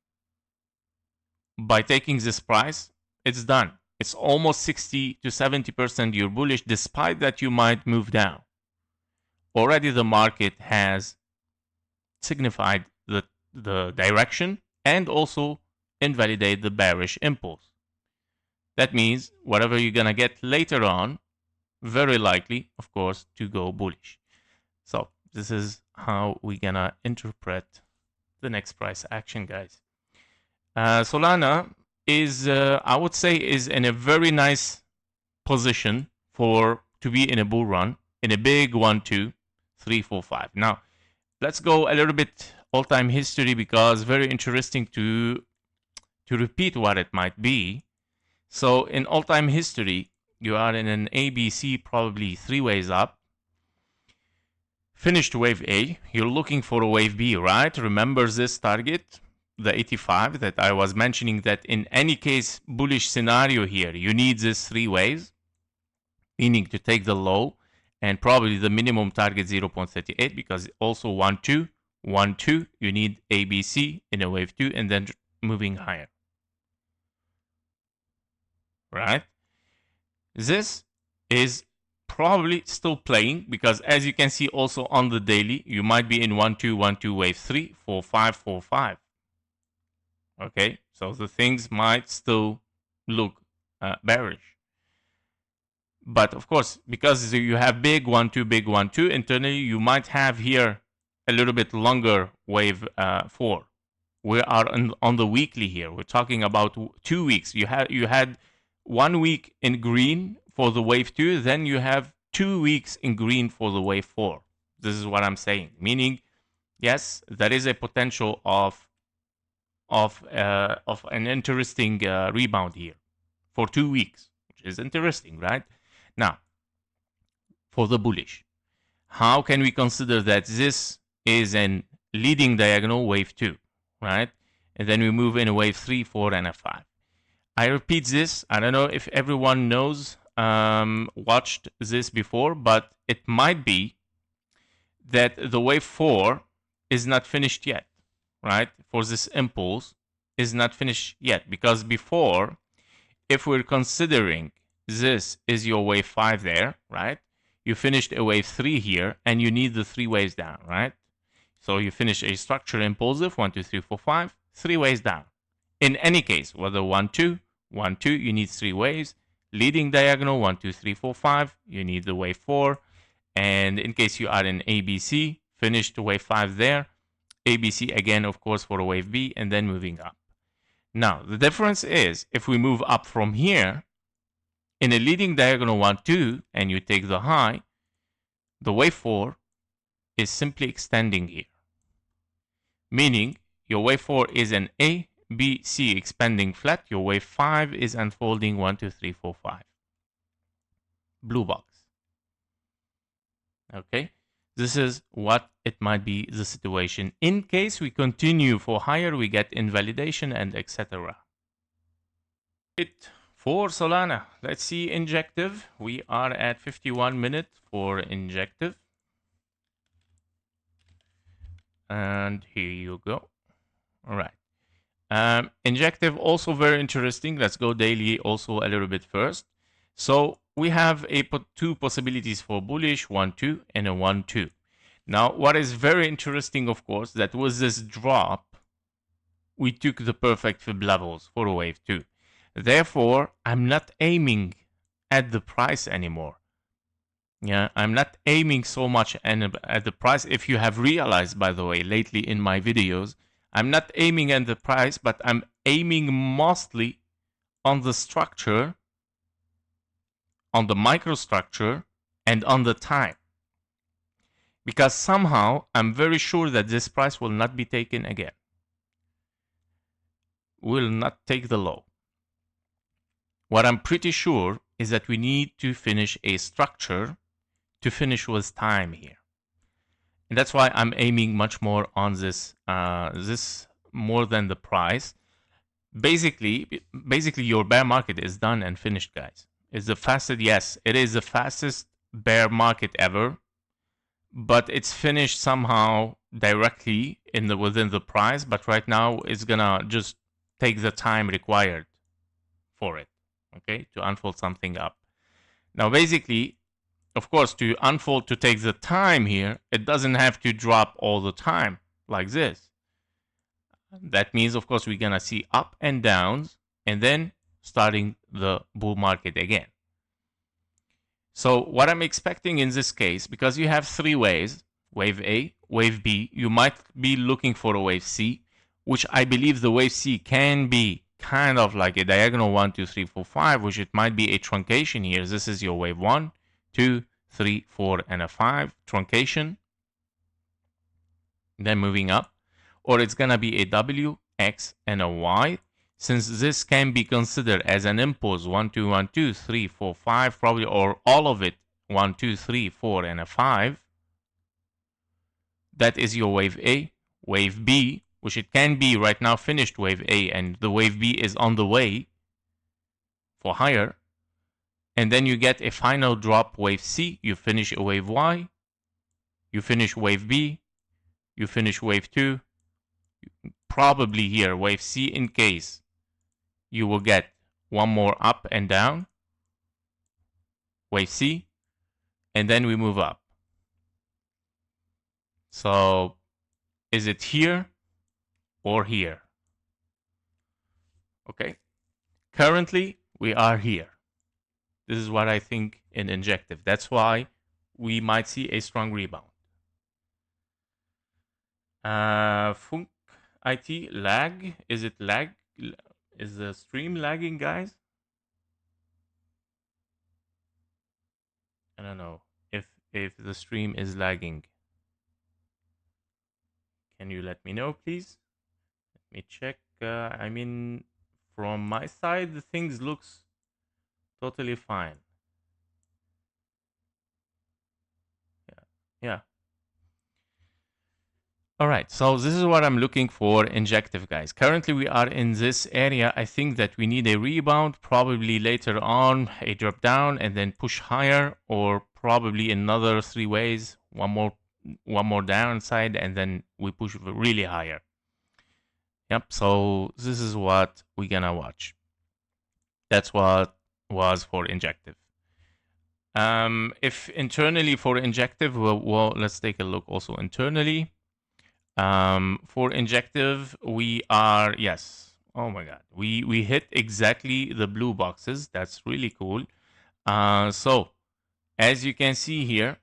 Speaker 1: by taking this price, it's done. It's almost 60 to 70% you're bullish, despite that you might move down. Already the market has signified the direction and also invalidate the bearish impulse. That means whatever you're going to get later on, very likely, of course, to go bullish. So this is how we're going to interpret the next price action, guys. Solana is, I would say, is in a very nice position to be in a bull run, in a big 1, 2, 3, 4, 5. Now, let's go a little bit all-time history, because very interesting to repeat what it might be. So in all-time history, you are in an ABC, probably 3 ways up. Finished wave A, you're looking for a wave B, right? Remember this target, the 85 that I was mentioning, that in any case bullish scenario here, you need this 3 waves, meaning to take the low and probably the minimum target 0.38, because also 1, 2, 1, 2, you need ABC in a wave 2 and then moving higher. Right? This is probably still playing, because as you can see also on the daily, you might be in 1, 2, 1, 2, wave 3, 4, 5, 4, 5. Okay, so the things might still look bearish. But of course, because you have big 1, 2, big 1, 2, internally you might have here a little bit longer wave 4. We are on the weekly here. We're talking about 2 weeks. You had 1 week in green for the wave 2, then you have 2 weeks in green for the wave 4. This is what I'm saying. Meaning, yes, there is a potential of an interesting rebound here for 2 weeks, which is interesting, right? Now, for the bullish, how can we consider that this is a leading diagonal wave 2, right? And then we move in a wave 3, 4, and a 5. I repeat this. I don't know if everyone knows, watched this before, but it might be that the wave 4 is not finished yet, right? For this impulse is not finished yet, because before, if we're considering this is your wave 5 there, right? You finished a wave 3 here, and you need the 3 waves down, right? So you finish a structure impulsive, 1, 2, 3, 4, 5, 3 waves down. In any case, whether 1, 2, 1, 2, you need 3 waves. Leading diagonal, 1, 2, 3, 4, 5, you need the wave 4. And in case you are in ABC, finished wave 5 there. ABC again, of course, for a wave B, and then moving up. Now, the difference is, if we move up from here, in a leading diagonal 1, 2, and you take the high, the wave 4 is simply extending here. Meaning, your wave 4 is an A, B, C expanding flat. Your wave 5 is unfolding 1, 2, 3, 4, 5. Blue box. Okay, this is what it might be the situation. In case we continue for higher, we get invalidation and etc. For Solana, let's see injective. We are at 51 minutes for injective. And here you go. All right. Injective also very interesting. Let's go daily also a little bit first. So we have two possibilities for bullish, 1, 2, and a 1, 2. Now, what is very interesting, of course, that with this drop, we took the perfect fib levels for a wave 2. Therefore, I'm not aiming at the price anymore. Yeah, I'm not aiming so much at the price. If you have realized, by the way, lately in my videos, I'm not aiming at the price, but I'm aiming mostly on the structure, on the microstructure, and on the time. Because somehow, I'm very sure that this price will not be taken again. Will not take the low. What I'm pretty sure is that we need to finish a structure to finish with time here. And that's why I'm aiming much more on this, this more than the price. Basically, your bear market is done and finished, guys. It's the fastest, yes, it is the fastest bear market ever, but it's finished somehow directly within the price, but right now it's gonna just take the time required for it, okay, to unfold something up. Now basically, of course, to unfold, to take the time here, it doesn't have to drop all the time like this. That means, of course, we're gonna see up and downs and then starting the bull market again. So what I'm expecting in this case, because you have three waves, wave A, wave B, you might be looking for a wave C, which I believe the wave C can be kind of like a diagonal 1, 2, 3, 4, 5, which it might be a truncation here. This is your wave 1, 2, 3, 4, and a 5 truncation. Then moving up. Or it's going to be a W, X, and a Y. Since this can be considered as an impulse 1, 2, 1, 2, 3, 4, 5, probably, or all of it 1, 2, 3, 4, and a 5. That is your wave A. Wave B, which it can be right now finished wave A, and the wave B is on the way for higher. And then you get a final drop wave C. You finish a wave Y. You finish wave B. You finish wave 2. Probably here wave C, in case you will get one more up and down, wave C, and then we move up. So is it here or here? Okay, currently we are here. This is what I think in injective. That's why we might see a strong rebound. Funk IT lag, is it lag? Is the stream lagging, guys? I don't know if the stream is lagging. Can you let me know, please? Let me check. I mean, from my side, the things looks totally fine. Yeah. All right, so this is what I'm looking for, injective, guys. Currently, we are in this area. I think that we need a rebound, probably later on, a drop down, and then push higher, or probably another three ways, one more downside, and then we push really higher. Yep, so this is what we're gonna watch. That's what was for injective. If internally for injective, well, let's take a look also internally. For injective, we are, yes. Oh my God. We hit exactly the blue boxes. That's really cool. So as you can see here,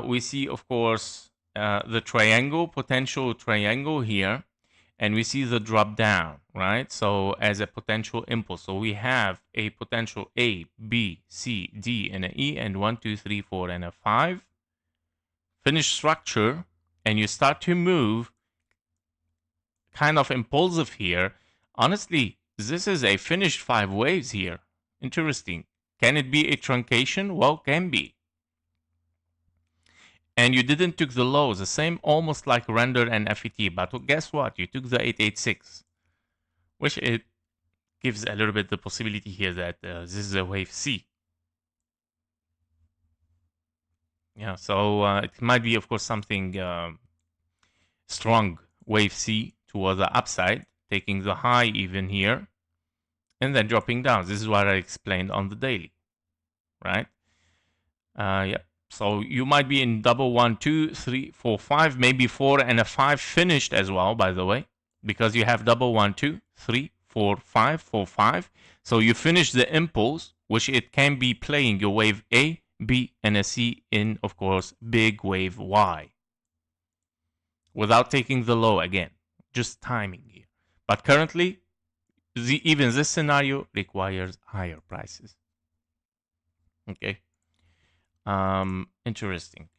Speaker 1: we see, of course, the potential triangle here, and we see the drop down, right? So as a potential impulse. So we have a potential A, B, C, D, and an E, and 1, 2, 3, 4, and a 5. Finished structure, and you start to move kind of impulsive here. Honestly, this is a finished 5 waves here. Interesting. Can it be a truncation? Well, can be. And you didn't took the lows, the same almost like render and FET, but guess what? You took the 886, which it gives a little bit the possibility here that this is a wave C. Yeah, so it might be, of course, something strong wave C toward the upside, taking the high even here, and then dropping down. This is what I explained on the daily, right? Yeah. So you might be in double 1, 2, 3, 4, 5, maybe 4 and a 5 finished as well, by the way, because you have double 1, 2, 3, 4, 5, 4, 5. So you finish the impulse, which it can be playing your wave A, B, and a C in, of course, big wave Y, without taking the low again, just timing here. But currently, even this scenario requires higher prices. Okay. Interesting.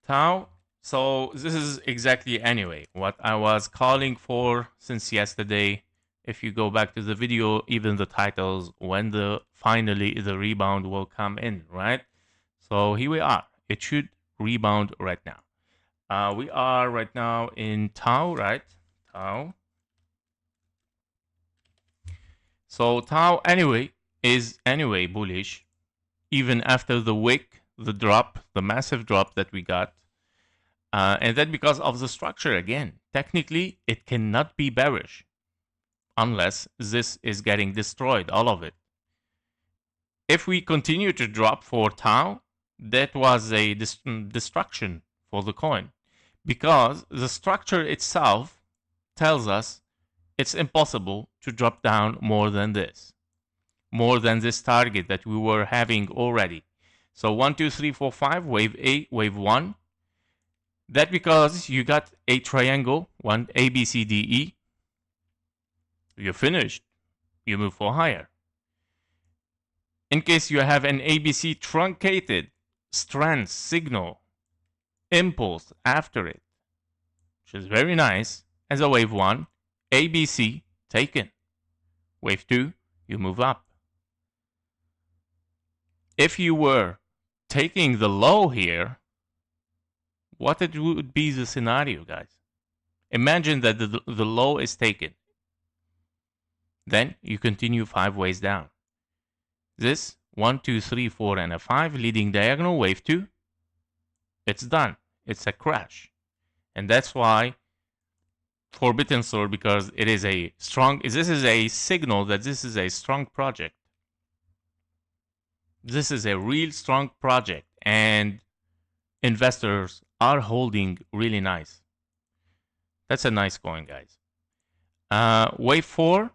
Speaker 1: Tau. So this is exactly anyway what I was calling for since yesterday. If you go back to the video, even the titles, when finally the rebound will come in, right? So here we are. It should rebound right now. We are right now in Tau, right? Tau. So Tau anyway is bullish, even after the wick the drop, the massive drop that we got. And then because of the structure again, technically it cannot be bearish unless this is getting destroyed, all of it. If we continue to drop for tau, that was a destruction for the coin, because the structure itself tells us it's impossible to drop down more than this target that we were having already. So 1, 2, 3, 4, 5, wave A, wave 1. That because you got a triangle, one A, B, C, D, E. You're finished. You move for higher. In case you have an ABC truncated strand signal impulse after it, which is very nice, as a wave 1, ABC taken. Wave 2, you move up. If you were taking the low here, what it would be the scenario, guys? Imagine that the low is taken. Then you continue 5 ways down. This 1, 2, 3, 4, and a 5 leading diagonal, wave 2. It's done. It's a crash. And that's why Forbidden Sword, because it is a strong, this is a signal that this is a strong project. This is a real strong project, and investors are holding really nice. That's a nice coin, guys. Wave 4,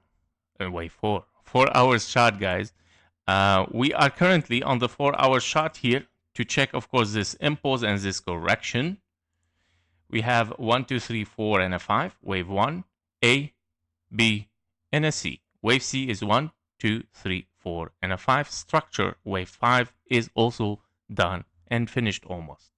Speaker 1: 4 hours chart, guys. We are currently on the 4-hour chart here to check, of course, this impulse and this correction. We have 1, 2, 3, 4, and a 5. Wave 1, A, B, and a C. Wave C is 1, 2, 3, 4, and a 5. Structure, wave 5, is also done and finished almost.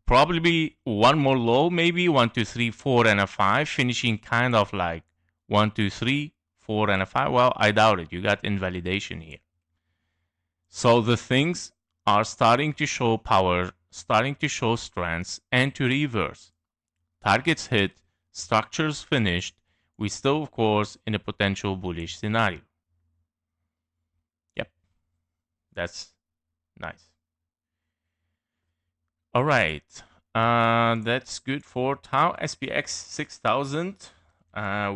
Speaker 1: Probably one more low, maybe 1, 2, 3, 4, and a 5, finishing kind of like 1, 2, 3, 4, and a 5. Well, I doubt it. You got invalidation here. So the things are starting to show power, starting to show strengths, and to reverse. Targets hit, structures finished. We still, of course, in a potential bullish scenario. Yep, that's nice. All right, that's good for tau. SPX 6000.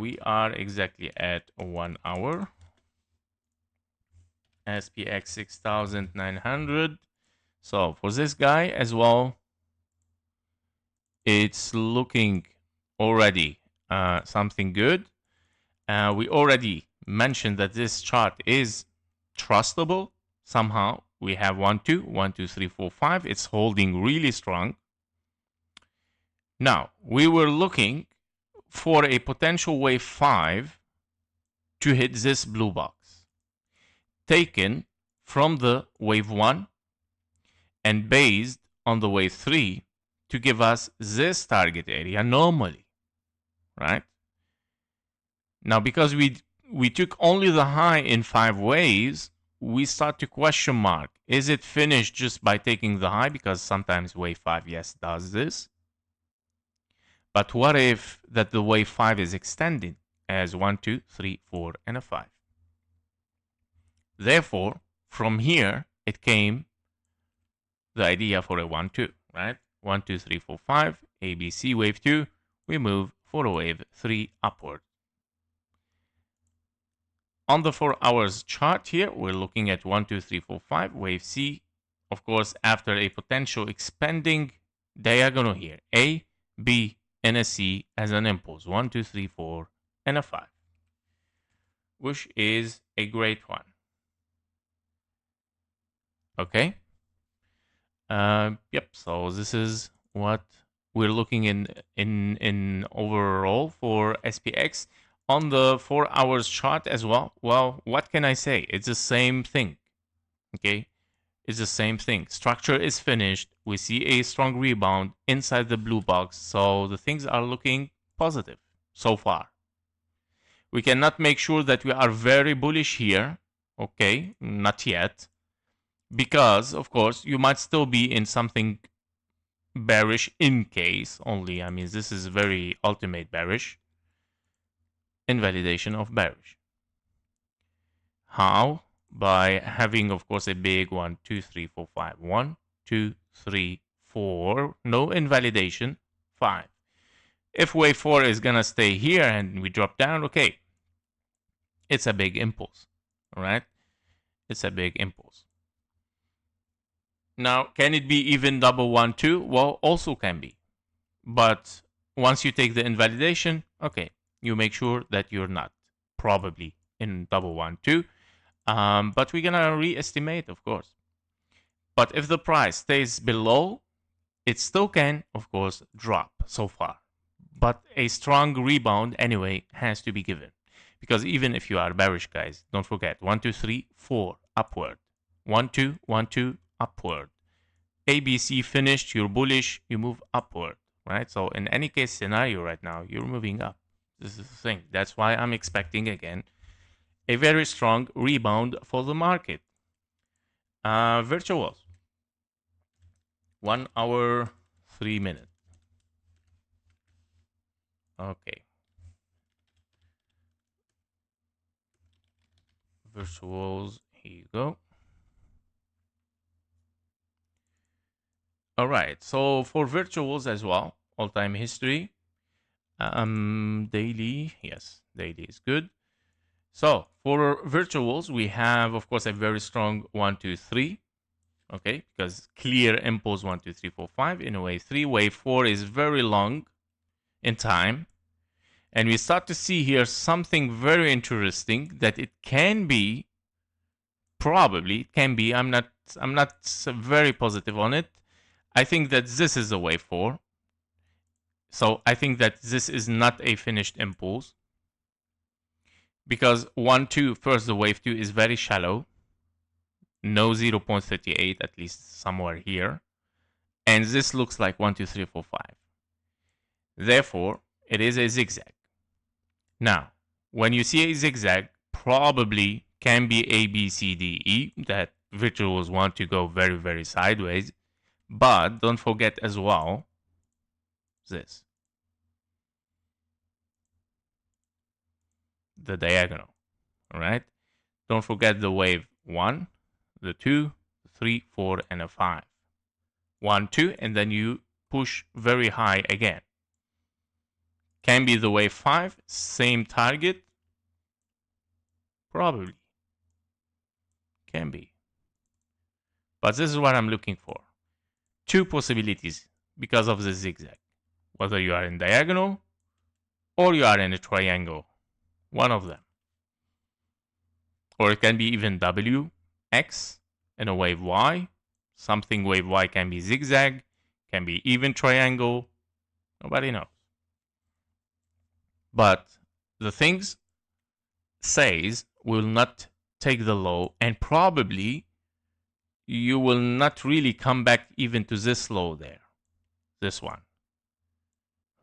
Speaker 1: We are exactly at 1 hour. SPX 6900. So for this guy as well, it's looking already something good. We already mentioned that this chart is trustable. Somehow we have 1, 2, 1, 2, 3, 4, 5. It's holding really strong. Now we were looking for a potential wave 5 to hit this blue box, taken from the wave 1 and based on the wave 3 to give us this target area normally, right? Now, because we took only the high in 5 waves, we start to question mark. Is it finished just by taking the high? Because sometimes wave 5, yes, does this. But what if that the wave 5 is extended as 1, 2, 3, 4, and a 5? Therefore, from here, it came the idea for a 1, 2, right? 1, 2, 3, 4, 5, ABC wave 2, we move for a wave 3 upward. On the 4 hours chart here, we're looking at 1, 2, 3, 4, 5, wave C, of course, after a potential expanding diagonal here, A, B, and a C as an impulse, 1, 2, 3, 4, and a 5, which is a great one. Okay. Yep. So this is what we're looking in overall for SPX on the 4 hours chart as well. Well, what can I say? It's the same thing. Okay. It's the same thing. Structure is finished. We see a strong rebound inside the blue box. So the things are looking positive so far. We cannot make sure that we are very bullish here. Okay. Not yet. Because, of course, you might still be in something bearish in case only. I mean, this is very ultimate bearish. Invalidation of bearish. How? By having, of course, a big 1, 2, 3, 4, 5, 1, 2, 3, 4. No invalidation. 5. If wave 4 is going to stay here and we drop down, okay, it's a big impulse. All right? It's a big impulse. Now, can it be even double 1, 2? Well, also can be. But once you take the invalidation, okay, you make sure that you're not probably in double 1, 2. But we're going to re-estimate, of course. But if the price stays below, it still can, of course, drop so far. But a strong rebound, anyway, has to be given. Because even if you are bearish, guys, don't forget 1, 2, 3, 4, upward. 1, 2, 1, 2, upward. ABC finished, you're bullish, you move upward, right? So in any case scenario right now, you're moving up. This is the thing. That's why I'm expecting, again, a very strong rebound for the market. Virtuals. 1 hour, 3 minutes. Okay. Virtuals, here you go. All right, so for virtuals as well, all-time history, daily, yes, daily is good. So for virtuals, we have, of course, a very strong 1, 2, 3. Okay, because clear impulse 1, 2, 3, 4, 5 in a wave 3. Wave 4 is very long in time. And we start to see here something very interesting that it can be, probably, it can be, I'm not very positive on it. I think that this is a wave 4. So I think that this is not a finished impulse. Because 1, 2, first the wave 2 is very shallow. No 0.38, at least somewhere here. And this looks like 1, 2, 3, 4, 5. Therefore, it is a zigzag. Now, when you see a zigzag, probably can be A, B, C, D, E, that virtuals want to go very, very sideways. But don't forget as well this. The diagonal, all right? Don't forget the wave 1, the 2, 3, 4, and a 5. 1, 2, and then you push very high again. Can be the wave 5, same target. Probably. Can be. But this is what I'm looking for. 2 possibilities because of the zigzag. Whether you are in diagonal or you are in a triangle. One of them. Or it can be even W, X, and a wave Y. Something wave Y can be zigzag, can be even triangle. Nobody knows. But the things says will not take the low, and probably you will not really come back even to this low there. This one.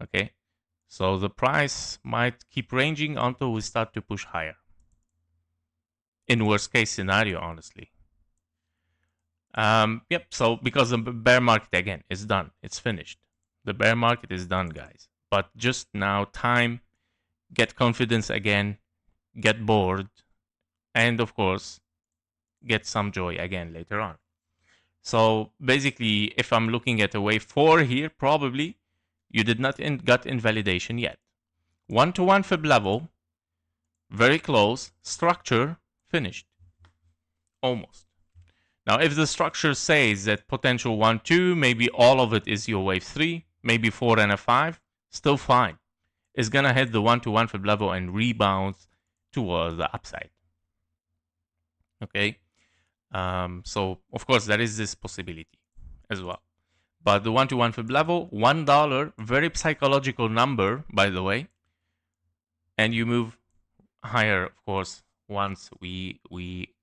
Speaker 1: Okay? So the price might keep ranging until we start to push higher. In worst case scenario, honestly. Yep, so because the bear market, again, is done. It's finished. The bear market is done, guys. But just now, time, get confidence again, get bored, and of course, get some joy again later on. So basically, if I'm looking at a wave 4 here, probably you did not got invalidation yet. 1-to-1 fib level, very close, structure, finished. Almost. Now, if the structure says that potential 1, 2, maybe all of it is your wave 3, maybe 4 and a 5, still fine. It's going to hit the 1-to-1 fib level and rebound towards the upside. Okay? So, of course, there is this possibility as well. But the 1-to-1 fib level, $1, very psychological number, by the way. And you move higher, of course, once we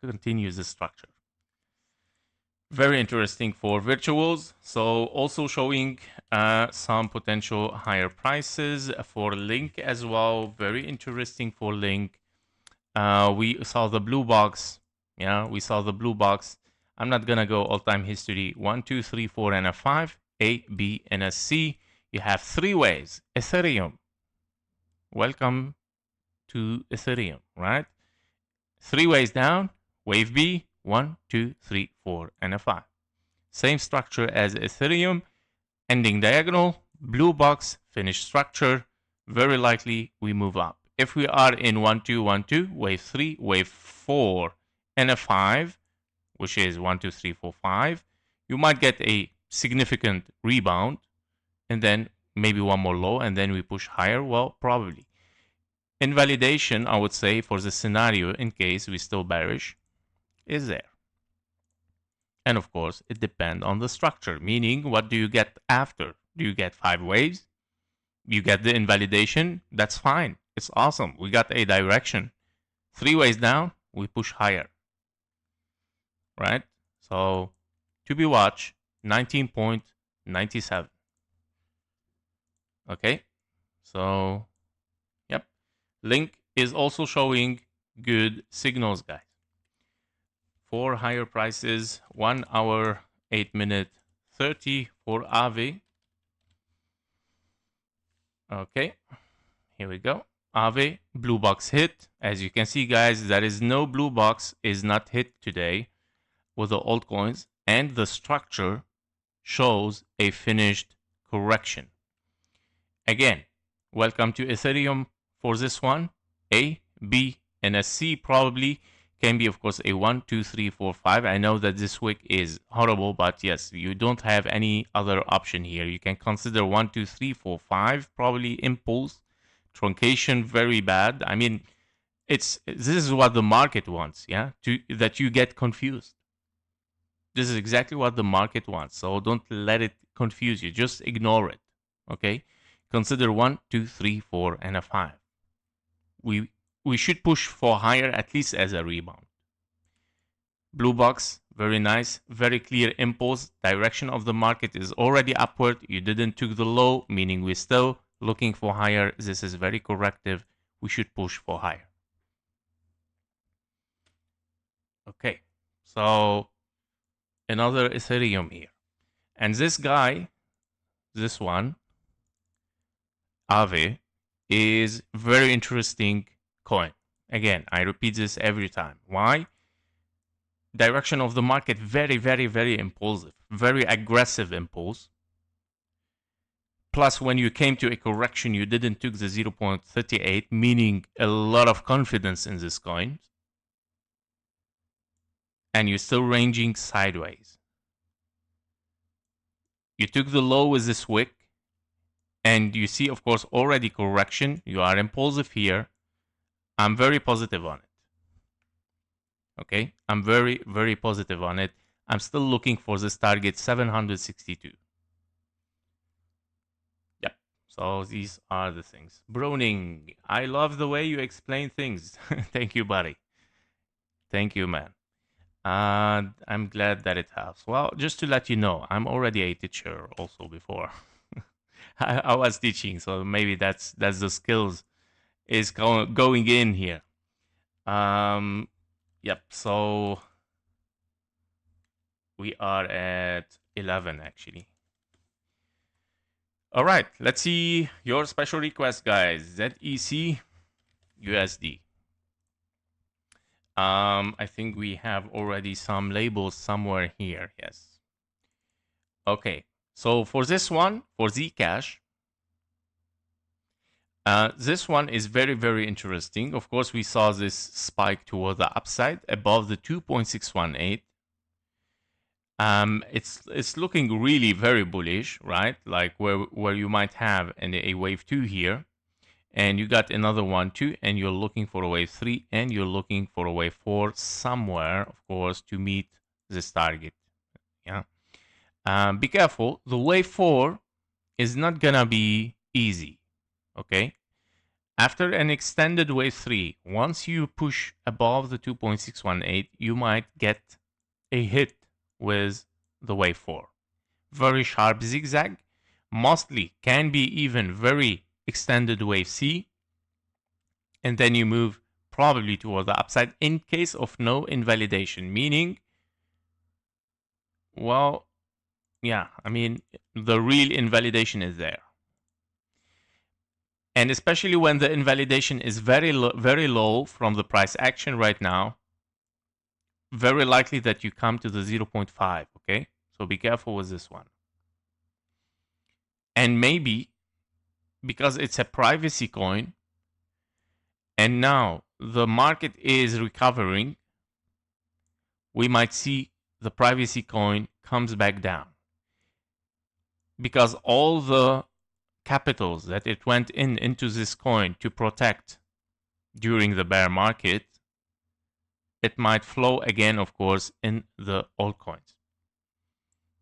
Speaker 1: continue the structure. Very interesting for virtuals. So also showing some potential higher prices for Link as well. Very interesting for Link. We saw the blue box. Yeah, we saw the blue box. I'm not gonna go all-time history. 1, 2, 3, 4, and a 5. A, B, and a C. You have 3 ways. Ethereum. Welcome to Ethereum, right? 3 ways down. Wave B. 1, 2, 3, 4, and a 5. Same structure as Ethereum. Ending diagonal, blue box, finish structure. Very likely we move up. If we are in 1, 2, 1, 2, wave 3, wave 4, and a 5, which is 1, 2, 3, 4, 5, you might get a significant rebound, and then maybe one more low, and then we push higher. Well, probably. Invalidation, I would say, for the scenario, in case we're still bearish, is there. And of course, it depends on the structure, meaning what do you get after? Do you get 5 waves? You get the invalidation? That's fine. It's awesome. We got a direction. 3 waves down, we push higher. Right? So, to be watched, 19.97. Okay? So, yep. Link is also showing good signals, guys. For higher prices, 1 hour, 8 minute, 30 for AAVE. Okay, here we go. AAVE, blue box hit. As you can see, guys, there is no blue box is not hit today with the altcoins, and the structure shows a finished correction. Again, welcome to Ethereum for this one. A, B, and a C probably can be, of course, a 1, 2, 3, 4, 5. I know that this wick is horrible, but yes, you don't have any other option here. You can consider 1, 2, 3, 4, 5, probably impulse, truncation, very bad. I mean, this is what the market wants, yeah, that you get confused. This is exactly what the market wants, so don't let it confuse you. Just ignore it, okay? Consider 1, 2, 3, 4, and a 5. We should push for higher, at least as a rebound. Blue box, very nice, very clear impulse. Direction of the market is already upward. You didn't took the low, meaning we're still looking for higher. This is very corrective. We should push for higher. Okay, so another Ethereum here. And this guy, this one, AAVE, is very interesting coin. Again, I repeat this every time. Why? Direction of the market, very, very, very impulsive, very aggressive impulse. Plus, when you came to a correction, you didn't took the 0.38, meaning a lot of confidence in this coin. And you're still ranging sideways. You took the low with this wick, and you see, of course, already correction. You are impulsive here. I'm very positive on it. Okay, I'm very, very positive on it. I'm still looking for this target 762. Yep, so these are the things. Browning, I love the way you explain things. Thank you, buddy. Thank you, man. I'm glad that it helps. Well, just to let you know, I'm already a teacher also before. I was teaching, so maybe that's the skills is going in here. Yep, so we are at 11 actually. All right, let's see your special request, guys. ZEC USD. I think we have already some labels somewhere here. Yes. Okay, so for this one, for Zcash, this one is very, very interesting. Of course, we saw this spike toward the upside above the 2.618. It's looking really very bullish, right? Like where you might have a wave 2 here, and you got another one too, and you're looking for a wave 3, and you're looking for a wave 4 somewhere, of course, to meet this target. Yeah. Be careful. The wave 4 is not gonna be easy. Okay. After an extended wave 3, once you push above the 2.618, you might get a hit with the wave 4. Very sharp zigzag, mostly can be even very extended wave C, and then you move probably toward the upside in case of no invalidation, meaning, well, yeah, I mean, the real invalidation is there. And especially when the invalidation is very low from the price action right now, very likely that you come to the 0.5, okay? So be careful with this one. And maybe because it's a privacy coin and now the market is recovering, we might see the privacy coin comes back down. Because all the capitals that it went into this coin to protect during the bear market, it might flow again, of course, in the altcoins.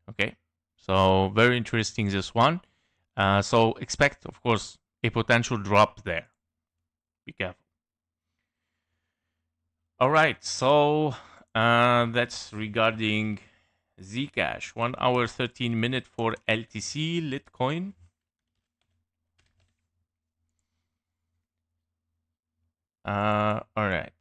Speaker 1: Okay, so very interesting this one. So expect, of course, a potential drop there. Be careful. All right, so that's regarding Zcash. 1 hour 13 minutes for LTC Litecoin. All right.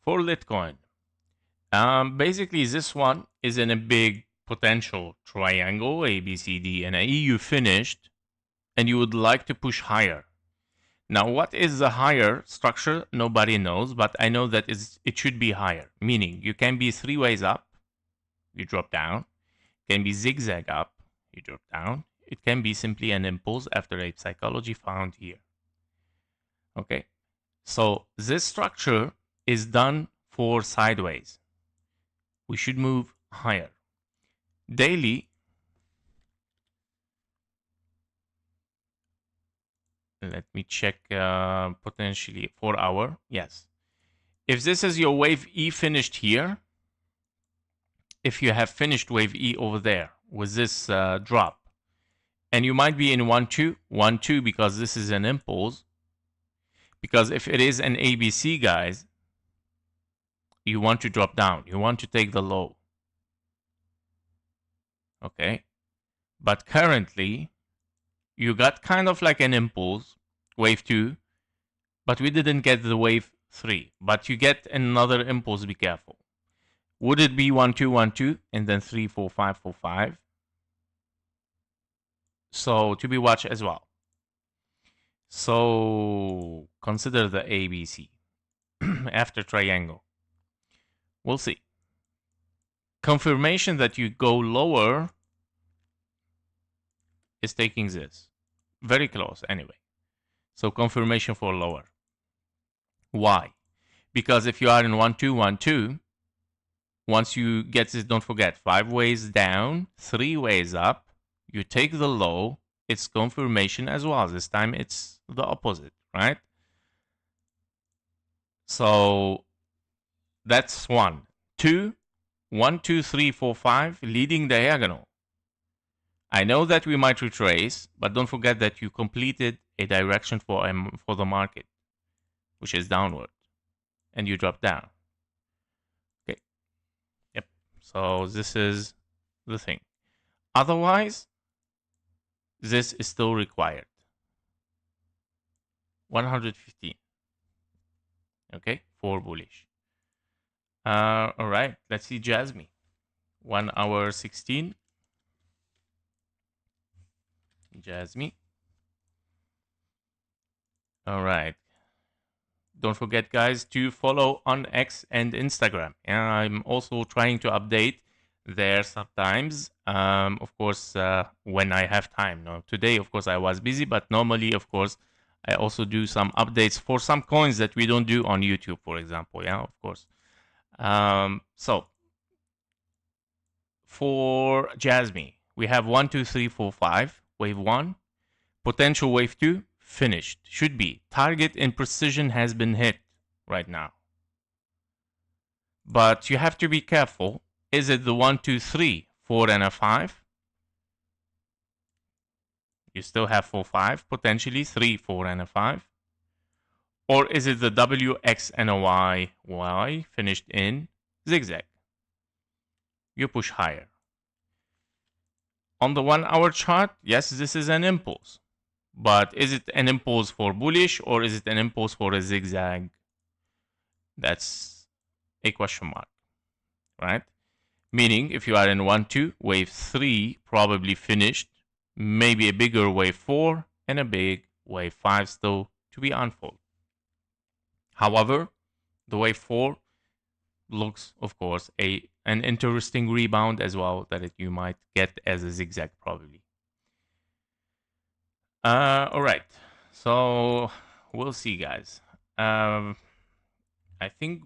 Speaker 1: For Litecoin, basically this one is in a big potential triangle, A, B, C, D, and E. You finished, and you would like to push higher. Now, what is the higher structure? Nobody knows, but I know that it should be higher. Meaning, you can be 3 ways up, you drop down. Can be zigzag up, you drop down. It can be simply an impulse after a psychology found here. Okay, so this structure is done for sideways. We should move higher. Daily, let me check potentially 4 hour. Yes. If this is your wave E finished here, if you have finished wave E over there with this drop, and you might be in 1-2, 1-2 because this is an impulse. Because if it is an ABC, guys, you want to drop down. You want to take the low. Okay? But currently, you got kind of like an impulse, wave 2, but we didn't get the wave 3. But you get another impulse, be careful. Would it be 1-2, 1-2, and then 3, 4, 5, 4, 5? So to be watched as well. So consider the ABC after triangle. We'll see. Confirmation that you go lower is taking this. Very close anyway. So confirmation for lower. Why? Because if you are in 1-2, 1-2, once you get this, don't forget, 5 ways down, 3 ways up, you take the low, it's confirmation as well. This time it's the opposite, right? So that's 1. 2, 1, 2, 3, 4, 5, leading diagonal. I know that we might retrace, but don't forget that you completed a direction for the market, which is downward, and you drop down. Okay. Yep. So this is the thing. Otherwise, this is still required. 115. Okay, for bullish. All right, let's see JASMY. 1 hour 16. JASMY. All right. Don't forget, guys, to follow on X and Instagram. And I'm also trying to update there sometimes. Of course, when I have time. Now, today, of course, I was busy, but normally, of course, I also do some updates for some coins that we don't do on YouTube, for example. Yeah, of course. So for JASMY, we have 1, 2, 3, 4, 5. Wave 1, potential wave 2, finished. Should be. Target in precision has been hit right now. But you have to be careful. Is it the 1, 2, 3, 4, and a 5? You still have 4, 5, potentially 3, 4, and a 5. Or is it the W, X, and a Y, Y, finished in zigzag? You push higher. On the 1 hour chart, yes, this is an impulse. But is it an impulse for bullish or is it an impulse for a zigzag? That's a question mark, right? Meaning, if you are in 1-2, wave 3 probably finished, maybe a bigger wave 4, and a big wave 5 still to be unfold. However, the wave 4 looks, of course, an interesting rebound as well that you might get as a zigzag probably. All right, so we'll see, guys. I think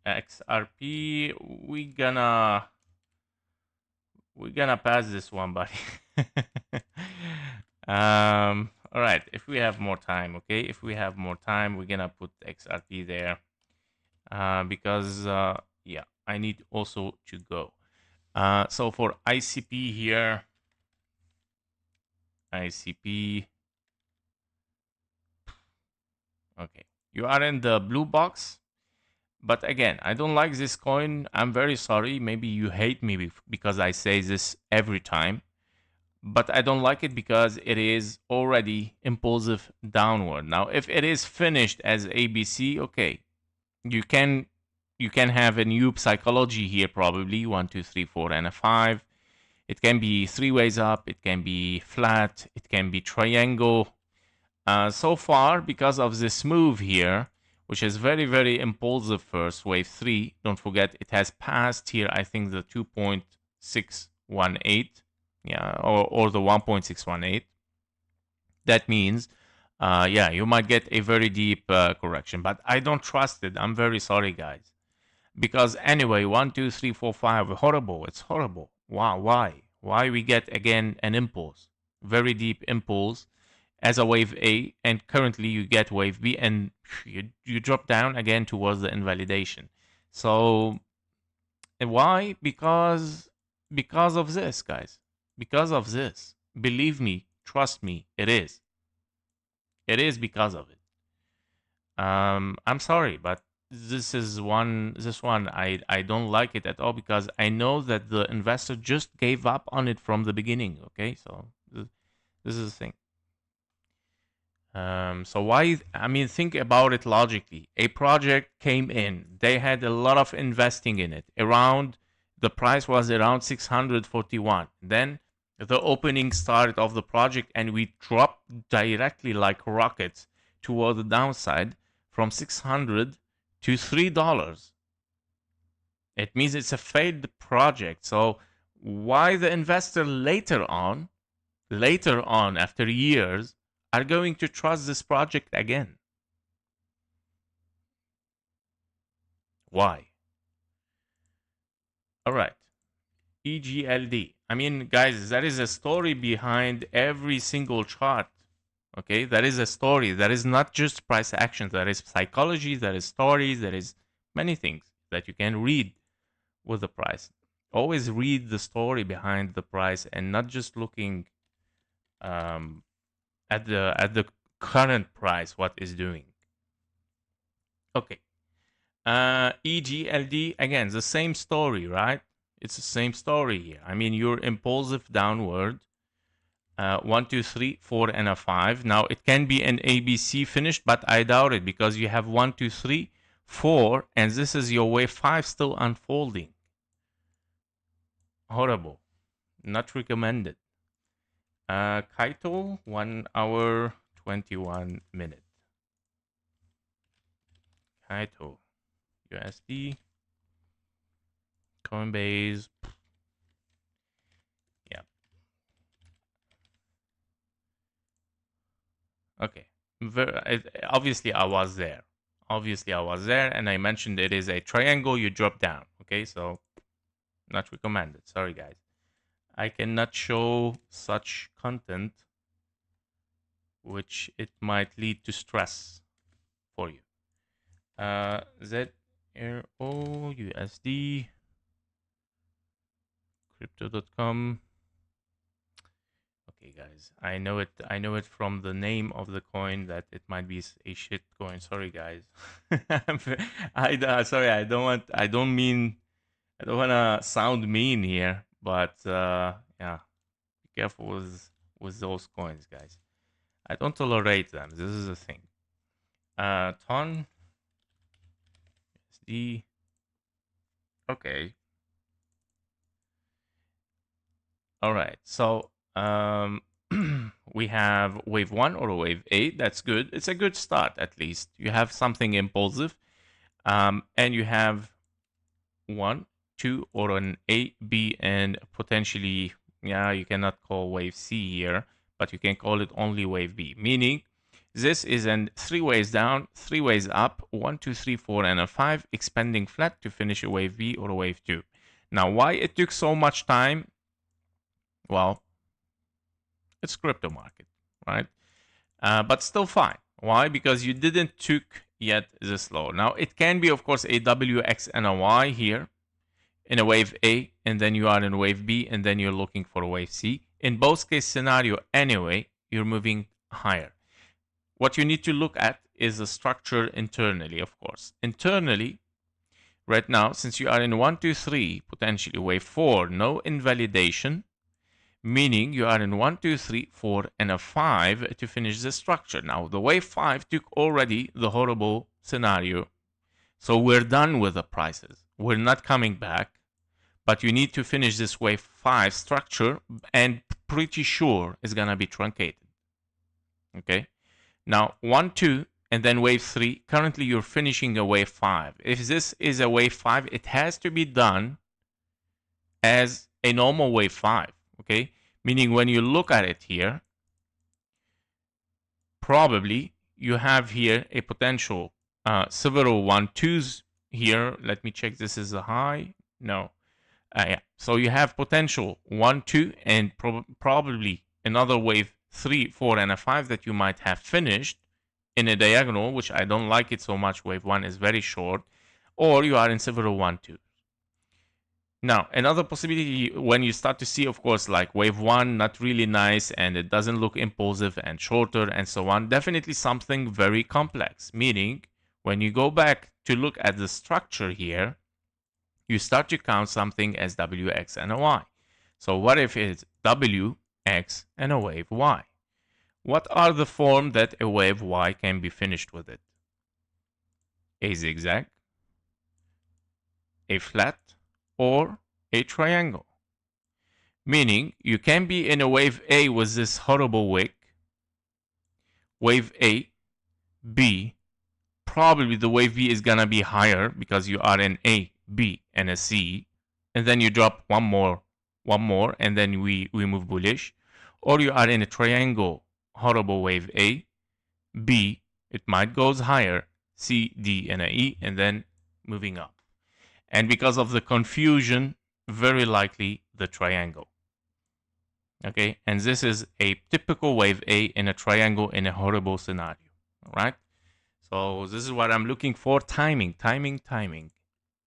Speaker 1: XRP we're gonna pass this one, buddy. All right, if we have more time, okay. If we have more time, we're gonna put XRP there, because yeah, I need also to go. So for ICP here, ICP, okay, you are in the blue box. But again, I don't like this coin. I'm very sorry. Maybe you hate me because I say this every time. But I don't like it because it is already impulsive downward. Now, if it is finished as ABC, okay, you can have a new psychology here probably 1, 2, 3, 4, and a 5. It can be three ways up. It can be flat. It can be triangle. So far, because of this move here, which is very, very impulsive first, wave 3, don't forget it has passed here, I think, the 2.618, yeah, or the 1.618. That means, yeah, you might get a very deep correction, but I don't trust it. I'm very sorry, guys. Because anyway, 1, 2, 3, 4, 5, horrible. It's horrible. Wow, why? Why we get again an impulse? Very deep impulse as a wave A, and currently you get wave B, and you drop down again towards the invalidation. So why? Because of this, guys. Because of this. Believe me, trust me, it is. It is because of it. I'm sorry, but this one I don't like it at all because I know that the investor just gave up on it from the beginning. Okay, so this is the thing. So why? I mean, think about it logically. A project came in. They had a lot of investing in it. Around the price was around 641. Then the opening started of the project, and we dropped directly like rockets toward the downside from 600 to $3. It means it's a failed project. So why the investor later on after years are going to trust this project again? Why? All right. EGLD. I mean, guys, there is a story behind every single chart. Okay, there is a story. There is not just price actions. There is psychology. There is stories. There is many things that you can read with the price. Always read the story behind the price and not just looking um, at the current price. What is doing? Okay. EGLD, again, the same story, right? It's the same story here. I mean, your impulsive downward, 1, 2, 3, 4, and a 5. Now, it can be an ABC finished, but I doubt it because you have 1, 2, 3, 4, and this is your wave 5 still unfolding. Horrible. Not recommended. KAITO, 1 hour, 21 minutes. KAITO, USD, Coinbase. Yeah. Okay. Obviously, I was there. Obviously, I was there, and I mentioned it is a triangle. You drop down. Okay, so not recommended. Sorry, guys. I cannot show such content, which it might lead to stress for you. ZRO USD crypto.com. Okay, guys, I know it. I know it from the name of the coin that it might be a shit coin. Sorry, guys. Sorry. I don't want. I don't mean. I don't wanna sound mean here, but yeah, be careful with those coins, guys. I don't tolerate them. This is the thing. Ton SD. Okay. All right. So We have wave 1 or wave 8. That's good. It's a good start, at least. You have something impulsive. And you have 1, 2, or an A, B, and potentially, yeah, you cannot call wave C here, but you can call it only wave B, meaning this is an 3 ways down, 3 ways up, 1, 2, 3, 4, and a 5, expanding flat to finish a wave B or a wave 2. Now, why it took so much time? Well, it's crypto market, right? But still fine. Why? Because you didn't took yet this low. Now, it can be, of course, a W, X, and a Y here in a wave A, and then you are in wave B, and then you're looking for a wave C. In both case scenario, anyway, you're moving higher. What you need to look at is the structure internally, of course. Internally, right now, since you are in 1, 2, 3, potentially wave 4, no invalidation, meaning you are in 1, 2, 3, 4, and a 5 to finish the structure. Now, the wave 5 took already the horrible scenario. So we're done with the prices. We're not coming back, but you need to finish this wave 5 structure, and pretty sure it's going to be truncated. Okay? Now, 1, 2, and then wave 3. Currently, you're finishing a wave 5. If this is a wave 5, it has to be done as a normal wave 5. Okay? Meaning when you look at it here, probably you have here a potential several 1, 2s here. Let me check. This is a high. No. Yeah. So you have potential 1, 2, and probably another wave 3, 4, and a 5 that you might have finished in a diagonal, which I don't like it so much. Wave 1 is very short, or you are in several 1, 2. Now, another possibility when you start to see, of course, like wave 1, not really nice, and it doesn't look impulsive and shorter and so on, definitely something very complex. Meaning, when you go back to look at the structure here, you start to count something as W, X, and a Y. So what if it's W, X, and a wave Y? What are the form that a wave Y can be finished with it? A zigzag, a flat, or a triangle. Meaning, you can be in a wave A with this horrible wick, wave A, B, probably the wave B is gonna be higher because you are in A, B, and a C, and then you drop one more, and then we move bullish. Or you are in a triangle, horrible wave A, B, it might goes higher, C, D, and a E, and then moving up. And because of the confusion, very likely the triangle. Okay, and this is a typical wave A in a triangle in a horrible scenario. All right, so this is what I'm looking for. Timing.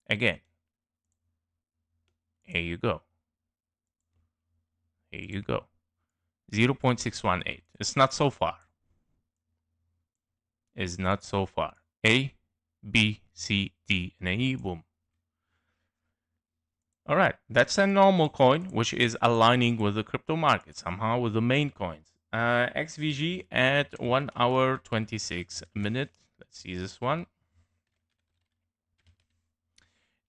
Speaker 1: Again, here you go. 0.618. It's not so far. A, B, C, D, and E, boom. All right, that's a normal coin, which is aligning with the crypto market, somehow with the main coins. XVG at 1 hour 26 minutes. Let's see this one.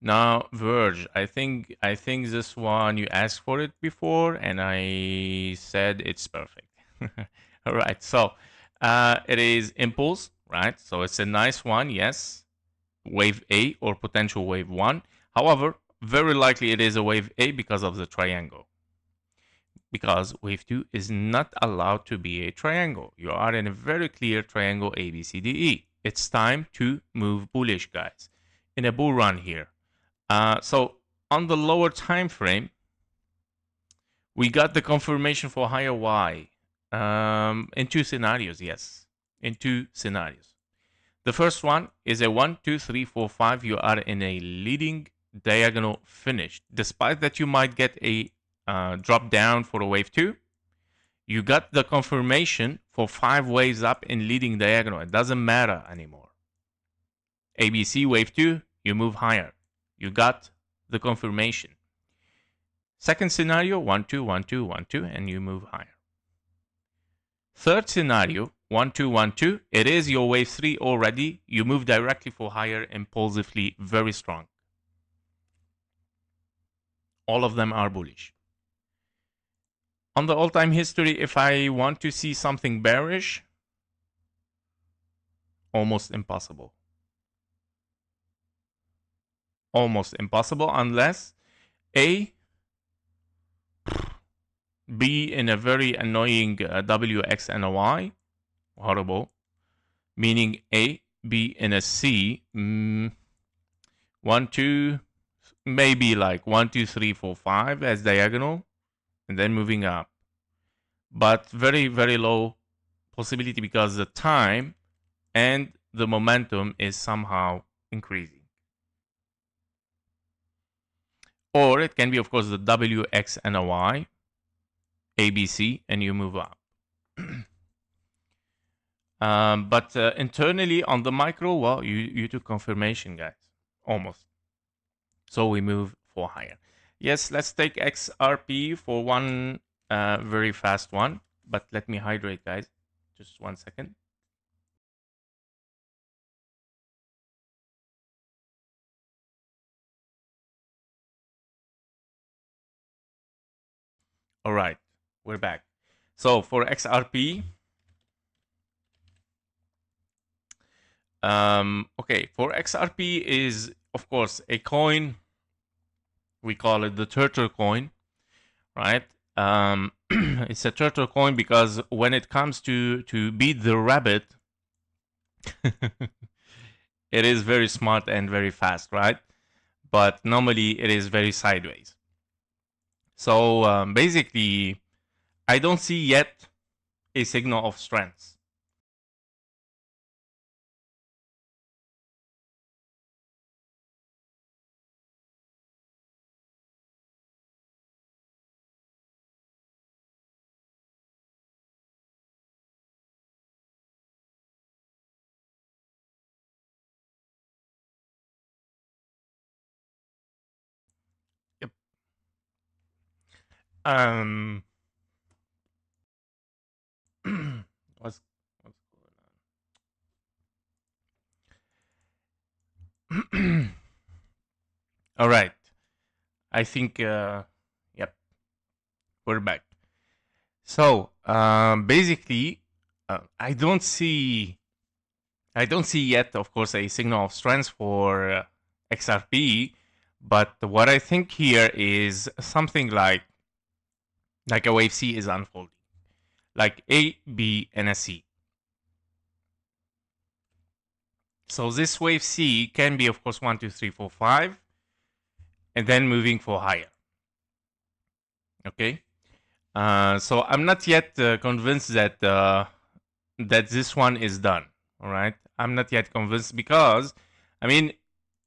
Speaker 1: Now, Verge, I think this one you asked for it before, and I said it's perfect. All right, so it is impulse, right? So it's a nice one, yes. Wave A or potential wave 1. However, very likely it is a wave A because of the triangle. Because wave 2 is not allowed to be a triangle. You are in a very clear triangle ABCDE. It's time to move bullish, guys, in a bull run here. So on the lower time frame, we got the confirmation for higher Y in 2 scenarios. Yes, in 2 scenarios. The first one is a 1, 2, 3, 4, 5. You are in a leading diagonal finish. Despite that you might get a drop down for a wave 2, you got the confirmation for 5 waves up in leading diagonal. It doesn't matter anymore. ABC wave 2, you move higher. You got the confirmation. Second scenario, 1, 2, 1, 2, 1, 2, and you move higher. Third scenario, 1, 2, 1, 2. It is your wave 3 already. You move directly for higher, impulsively, very strong. All of them are bullish. On the all-time history, if I want to see something bearish, almost impossible. Almost impossible unless A, be in a very annoying WX and a Y, horrible, meaning A, B in a C, 1, 2, maybe like 1, 2, 3, 4, 5 as diagonal, and then moving up. But very, very low possibility because the time and the momentum is somehow increasing. Or it can be, of course, the WX and a Y, ABC, and you move up. But internally on the micro, well, you took confirmation, guys. Almost. So we move for higher. Yes, let's take XRP for one very fast one. But let me hydrate, guys. Just 1 second. All right, we're back. So for XRP, okay, for XRP is, of course, a coin. We call it the turtle coin, right? It's a turtle coin because when it comes to beat the rabbit, it is very smart and very fast, right? But normally it is very sideways. So basically, I don't see yet a signal of strength. Yep. What's going on? All right. I think, yep, we're back. So basically, I don't see yet, of course, a signal of strength for XRP. But what I think here is something like a wave C is unfolding, like A, B, and a C. So this wave C can be, of course, 1, 2, 3, 4, 5, and then moving for higher. Okay. So I'm not yet convinced that that this one is done. All right. I'm not yet convinced because, I mean,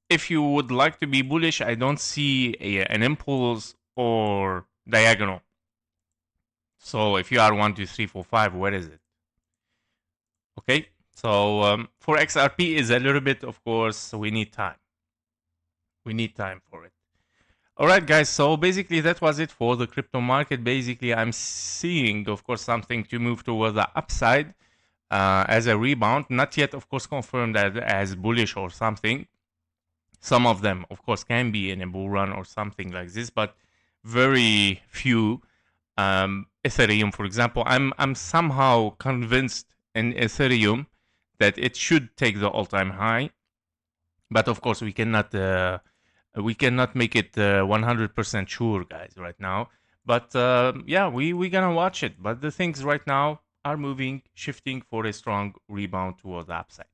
Speaker 1: if you would like to be bullish, I don't see an impulse or diagonal. So if you are 1, 2, 3, 4, 5, where is it? Okay. So for XRP is a little bit, of course, we need time. We need time for it. All right, guys. So basically, that was it for the crypto market. Basically, I'm seeing, of course, something to move towards the upside as a rebound. Not yet, of course, confirmed as bullish or something. Some of them, of course, can be in a bull run or something like this, but very few. Ethereum, for example, I'm somehow convinced in Ethereum that it should take the all-time high, but of course we cannot make it 100% sure, guys, right now. But yeah, we're gonna watch it. But the things right now are moving, shifting for a strong rebound towards the upside.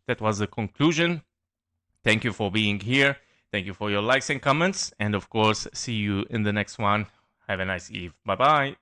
Speaker 1: That was the conclusion. Thank you for being here. Thank you for your likes and comments. And of course, see you in the next one. Have a nice eve. Bye-bye.